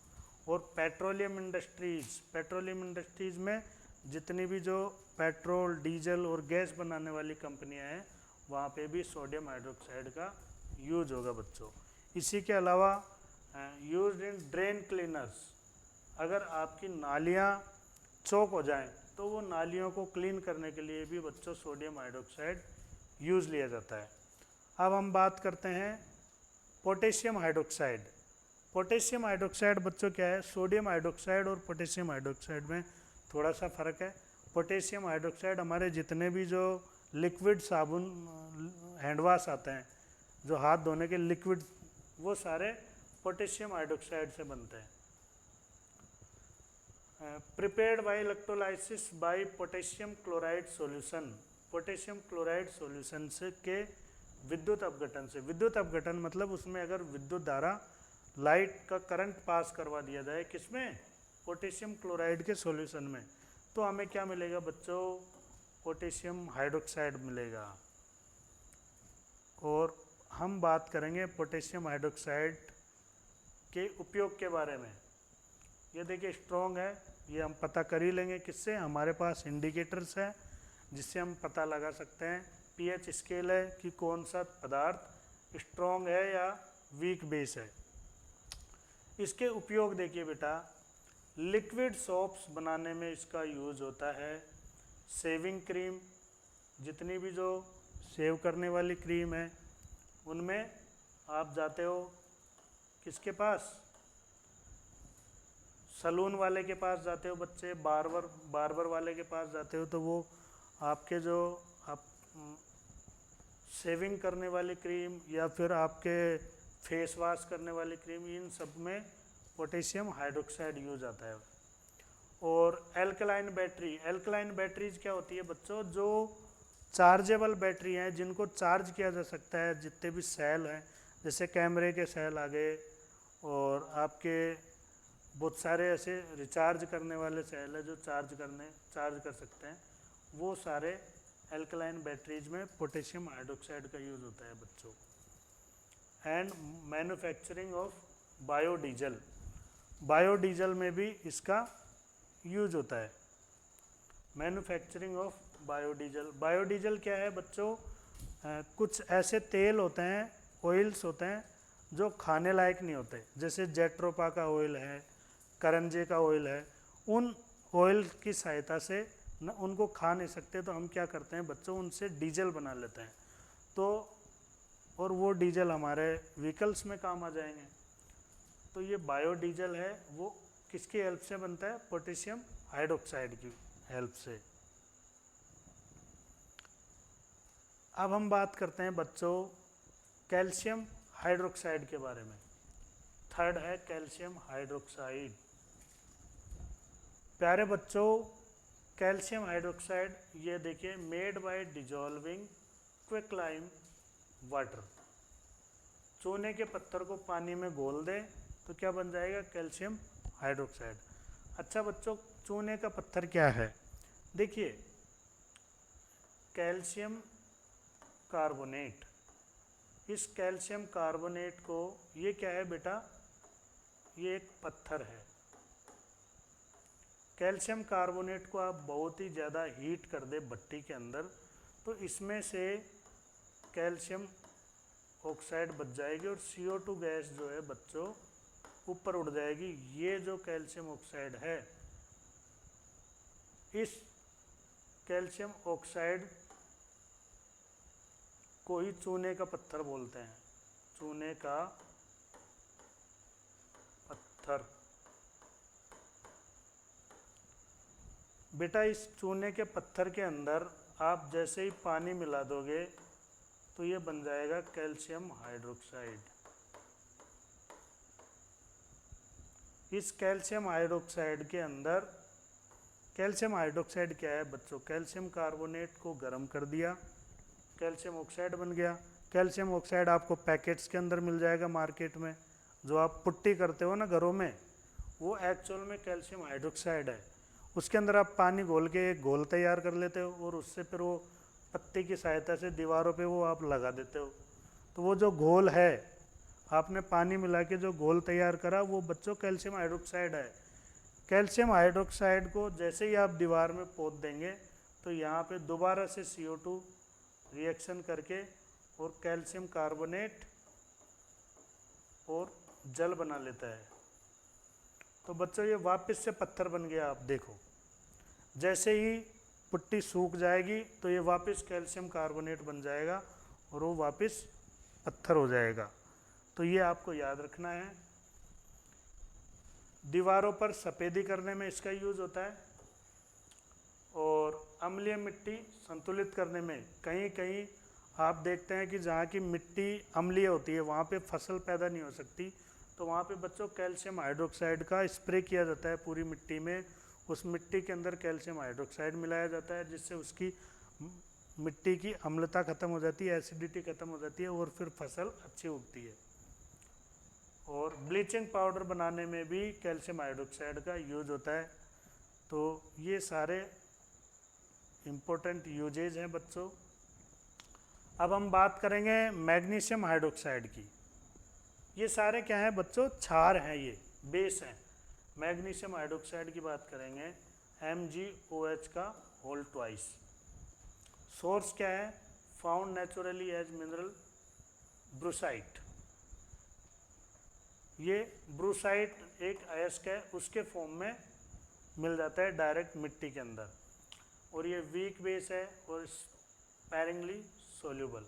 और पेट्रोलियम इंडस्ट्रीज़ में जितनी भी जो पेट्रोल, डीजल और गैस बनाने वाली कंपनियां हैं वहाँ पे भी सोडियम हाइड्रोक्साइड का यूज होगा बच्चों। इसी के अलावा यूज्ड इन ड्रेन क्लीनर्स, अगर आपकी नालियाँ चौक हो जाएं तो वो नालियों को क्लीन करने के लिए भी बच्चों सोडियम हाइड्रोक्साइड यूज़ लिया जाता है। अब हम बात करते हैं पोटेशियम हाइड्रोक्साइड। पोटेशियम हाइड्रोक्साइड बच्चों क्या है, सोडियम हाइड्रोक्साइड और पोटेशियम हाइड्रोक्साइड में थोड़ा सा फ़र्क है। पोटेशियम हाइड्रोक्साइड हमारे जितने भी जो लिक्विड साबुन, हैंड वाश आते हैं, जो हाथ धोने के लिक्विड, वो सारे पोटेशियम हाइड्रोक्साइड से बनते हैं। Prepared by electrolysis by potassium chloride solution. Potassium chloride solution से के विद्युत अपघटन से, विद्युत अपघटन मतलब उसमें अगर विद्युत धारा लाइट का करंट पास करवा दिया जाए किसमें, पोटेशियम क्लोराइड के सॉल्यूशन में, तो हमें क्या मिलेगा बच्चों, पोटेशियम हाइड्रोक्साइड मिलेगा। और हम बात करेंगे पोटेशियम हाइड्रोक्साइड के उपयोग के बारे में। ये देखिए स्ट्रॉन्ग है, ये हम पता कर ही लेंगे किससे, हमारे पास इंडिकेटर्स है जिससे हम पता लगा सकते हैं। पीएच स्केल है कि कौन सा पदार्थ स्ट्रॉन्ग है या वीक बेस है। इसके उपयोग देखिए बेटा, लिक्विड सोप्स बनाने में इसका यूज़ होता है। शेविंग क्रीम, जितनी भी जो सेव करने वाली क्रीम है उनमें आप जाते हो किसके पास, सलून वाले के पास जाते हो बच्चे, बार्बर वाले के पास जाते हो, तो वो आपके जो आप शेविंग करने वाली क्रीम या फिर आपके फेस वॉश करने वाली क्रीम, इन सब में पोटेशियम हाइड्रोक्साइड यूज आता है। और एल्कलाइन बैटरी, एल्कलाइन बैटरीज क्या होती है बच्चों, जो चार्जेबल बैटरी हैं जिनको चार्ज किया जा सकता है, जितने भी सेल हैं, जैसे कैमरे के सेल आ गए और आपके बहुत सारे ऐसे रिचार्ज करने वाले सेल है जो चार्ज कर सकते हैं, वो सारे एल्कलाइन बैटरीज में पोटेशियम हाइड्रोक्साइड का यूज़ होता है बच्चों। And manufacturing of biodiesel, biodiesel में भी इसका यूज होता है। मैन्युफैक्चरिंग ऑफ बायोडीजल, बायोडीजल क्या है बच्चों, कुछ ऐसे तेल होते हैं, ऑयल्स होते हैं जो खाने लायक नहीं होते, जैसे जेट्रोपा का ऑयल है, करंजे का ऑयल है, उन ऑयल की सहायता से न उनको खा नहीं सकते, तो हम क्या करते हैं बच्चों, उनसे डीजल बना लेते हैं। तो और वो डीजल हमारे व्हीकल्स में काम आ जाएंगे। तो ये बायोडीजल है, वो किसकी हेल्प से बनता है, पोटेशियम हाइड्रोक्साइड की हेल्प से। अब हम बात करते हैं बच्चों कैल्शियम हाइड्रोक्साइड के बारे में। थर्ड है कैल्शियम हाइड्रोक्साइड। प्यारे बच्चों, कैल्शियम हाइड्रोक्साइड ये देखिए, made by dissolving quicklime water. चूने के पत्थर को पानी में घोल दें तो क्या बन जाएगा, कैल्शियम हाइड्रोक्साइड। अच्छा बच्चों, चूने का पत्थर क्या है, देखिए कैल्शियम कार्बोनेट, इस कैल्शियम कार्बोनेट को, ये क्या है बेटा, ये एक पत्थर है। कैल्शियम कार्बोनेट को आप बहुत ही ज़्यादा हीट कर दे भट्टी के अंदर, तो इसमें से कैल्शियम ऑक्साइड बच जाएगी और CO2 गैस जो है बच्चों ऊपर उड़ जाएगी। ये जो कैल्शियम ऑक्साइड है, इस कैल्शियम ऑक्साइड को ही चूने का पत्थर बोलते हैं, चूने का पत्थर। बेटा इस चूने के पत्थर के अंदर आप जैसे ही पानी मिला दोगे तो ये बन जाएगा कैल्शियम हाइड्रोक्साइड। इस कैल्शियम हाइड्रोक्साइड के अंदर, कैल्शियम हाइड्रोक्साइड क्या है बच्चों, कैल्शियम कार्बोनेट को गर्म कर दिया, कैल्शियम ऑक्साइड बन गया। कैल्शियम ऑक्साइड आपको पैकेट्स के अंदर मिल जाएगा मार्केट में, जो आप पुट्टी करते हो ना घरों में, वो एक्चुअल में कैल्शियम हाइड्रोक्साइड है। उसके अंदर आप पानी घोल के एक घोल तैयार कर लेते हो और उससे फिर वो पत्ती की सहायता से दीवारों पे वो आप लगा देते हो। तो वो जो घोल है, आपने पानी मिला के जो घोल तैयार करा, वो बच्चों कैल्शियम हाइड्रोक्साइड है। कैल्शियम हाइड्रोक्साइड को जैसे ही आप दीवार में पोत देंगे तो यहाँ पे दोबारा से CO2 रिएक्शन करके और कैल्शियम कार्बोनेट और जल बना लेता है। तो बच्चों ये वापस से पत्थर बन गया। आप देखो, जैसे ही पुट्टी सूख जाएगी तो ये वापस कैल्शियम कार्बोनेट बन जाएगा और वो वापस पत्थर हो जाएगा। तो ये आपको याद रखना है। दीवारों पर सफ़ेदी करने में इसका यूज़ होता है और अम्लीय मिट्टी संतुलित करने में, कहीं कहीं आप देखते हैं कि जहाँ की मिट्टी अम्लीय होती है वहाँ पे फसल पैदा नहीं हो सकती, तो वहाँ पे बच्चों कैल्शियम हाइड्रोक्साइड का स्प्रे किया जाता है पूरी मिट्टी में, उस मिट्टी के अंदर कैल्शियम हाइड्रोक्साइड मिलाया जाता है, जिससे उसकी मिट्टी की अम्लता खत्म हो जाती है, एसिडिटी खत्म हो जाती है और फिर फसल अच्छी उगती है। और ब्लीचिंग पाउडर बनाने में भी कैल्शियम हाइड्रोक्साइड का यूज होता है। तो ये सारे इम्पोर्टेंट यूजेज हैं बच्चों। अब हम बात करेंगे मैग्नीशियम हाइड्रोक्साइड की। ये सारे क्या हैं बच्चों, क्षार हैं, ये बेस हैं। मैग्नीशियम हाइड्रोक्साइड की बात करेंगे, MgOH का होल ट्वाइस। सोर्स क्या है, फाउंड नेचुरली एज मिनरल ब्रूसाइट। ये ब्रूसाइट एक अयस्क है, उसके फॉर्म में मिल जाता है डायरेक्ट मिट्टी के अंदर, और ये वीक बेस है और स्पैरिंगली सोल्यूबल,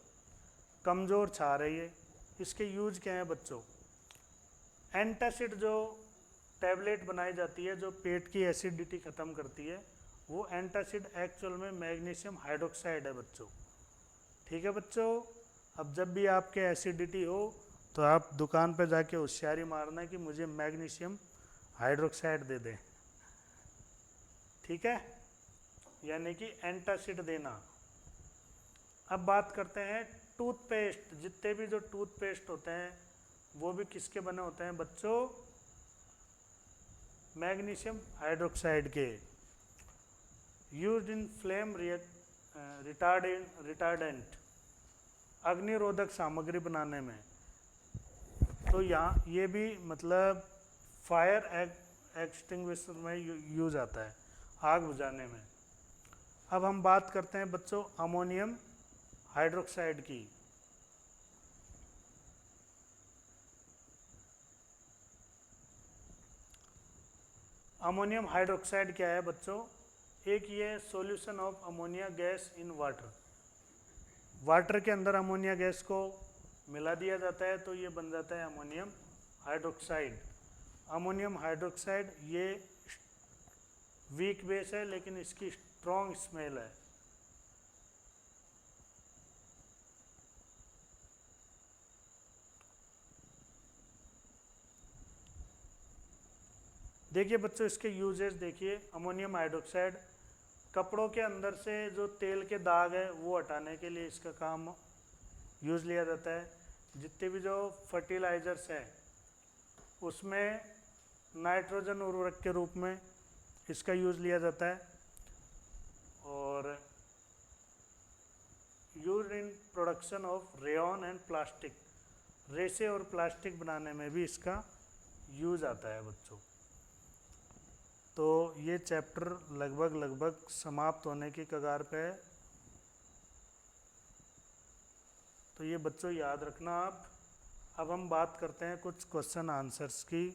कमज़ोर क्षार है ये। इसके यूज क्या है बच्चों, एंटासिड जो टैबलेट बनाई जाती है जो पेट की एसिडिटी ख़त्म करती है, वो एंटासिड एक्चुअल में मैग्नीशियम हाइड्रोक्साइड है बच्चों। ठीक है बच्चों, अब जब भी आपके एसिडिटी हो तो आप दुकान पर जाके होशियारी मारना कि मुझे मैग्नीशियम हाइड्रोक्साइड दे दें, ठीक है, यानी कि एंटासिड देना। अब बात करते हैं टूथपेस्ट। जितने भी जो टूथपेस्ट होते हैं वो भी किसके बने होते हैं बच्चों, मैग्नीशियम हाइड्रोक्साइड के। यूज्ड इन फ्लेम रिटार्डेंट, अग्निरोधक सामग्री बनाने में। तो यहाँ ये भी मतलब फायर एक्सटिंग्विशर में यूज आता है, आग बुझाने में। अब हम बात करते हैं बच्चों अमोनियम हाइड्रोक्साइड की। अमोनियम हाइड्रोक्साइड क्या है बच्चों, एक ये solution of ammonia gas in water. Water के अंदर अमोनिया गैस को मिला दिया जाता है तो ये बन जाता है अमोनियम हाइड्रोक्साइड। अमोनियम हाइड्रोक्साइड ये वीक बेस है लेकिन इसकी स्ट्रॉन्ग स्मेल है। देखिए बच्चों इसके यूजेस देखिए, अमोनियम हाइड्रोक्साइड कपड़ों के अंदर से जो तेल के दाग है वो हटाने के लिए इसका काम यूज़ लिया जाता है। जितने भी जो फर्टिलाइजर्स हैं उसमें नाइट्रोजन उर्वरक के रूप में इसका यूज़ लिया जाता है, और use in production of rayon and plastic, रेसे और प्लास्टिक बनाने में भी इसका यूज़ आता है बच्चों। तो ये चैप्टर लगभग समाप्त होने की कगार पे है, तो ये बच्चों याद रखना आप। अब हम बात करते हैं कुछ क्वेश्चन आंसर्स की।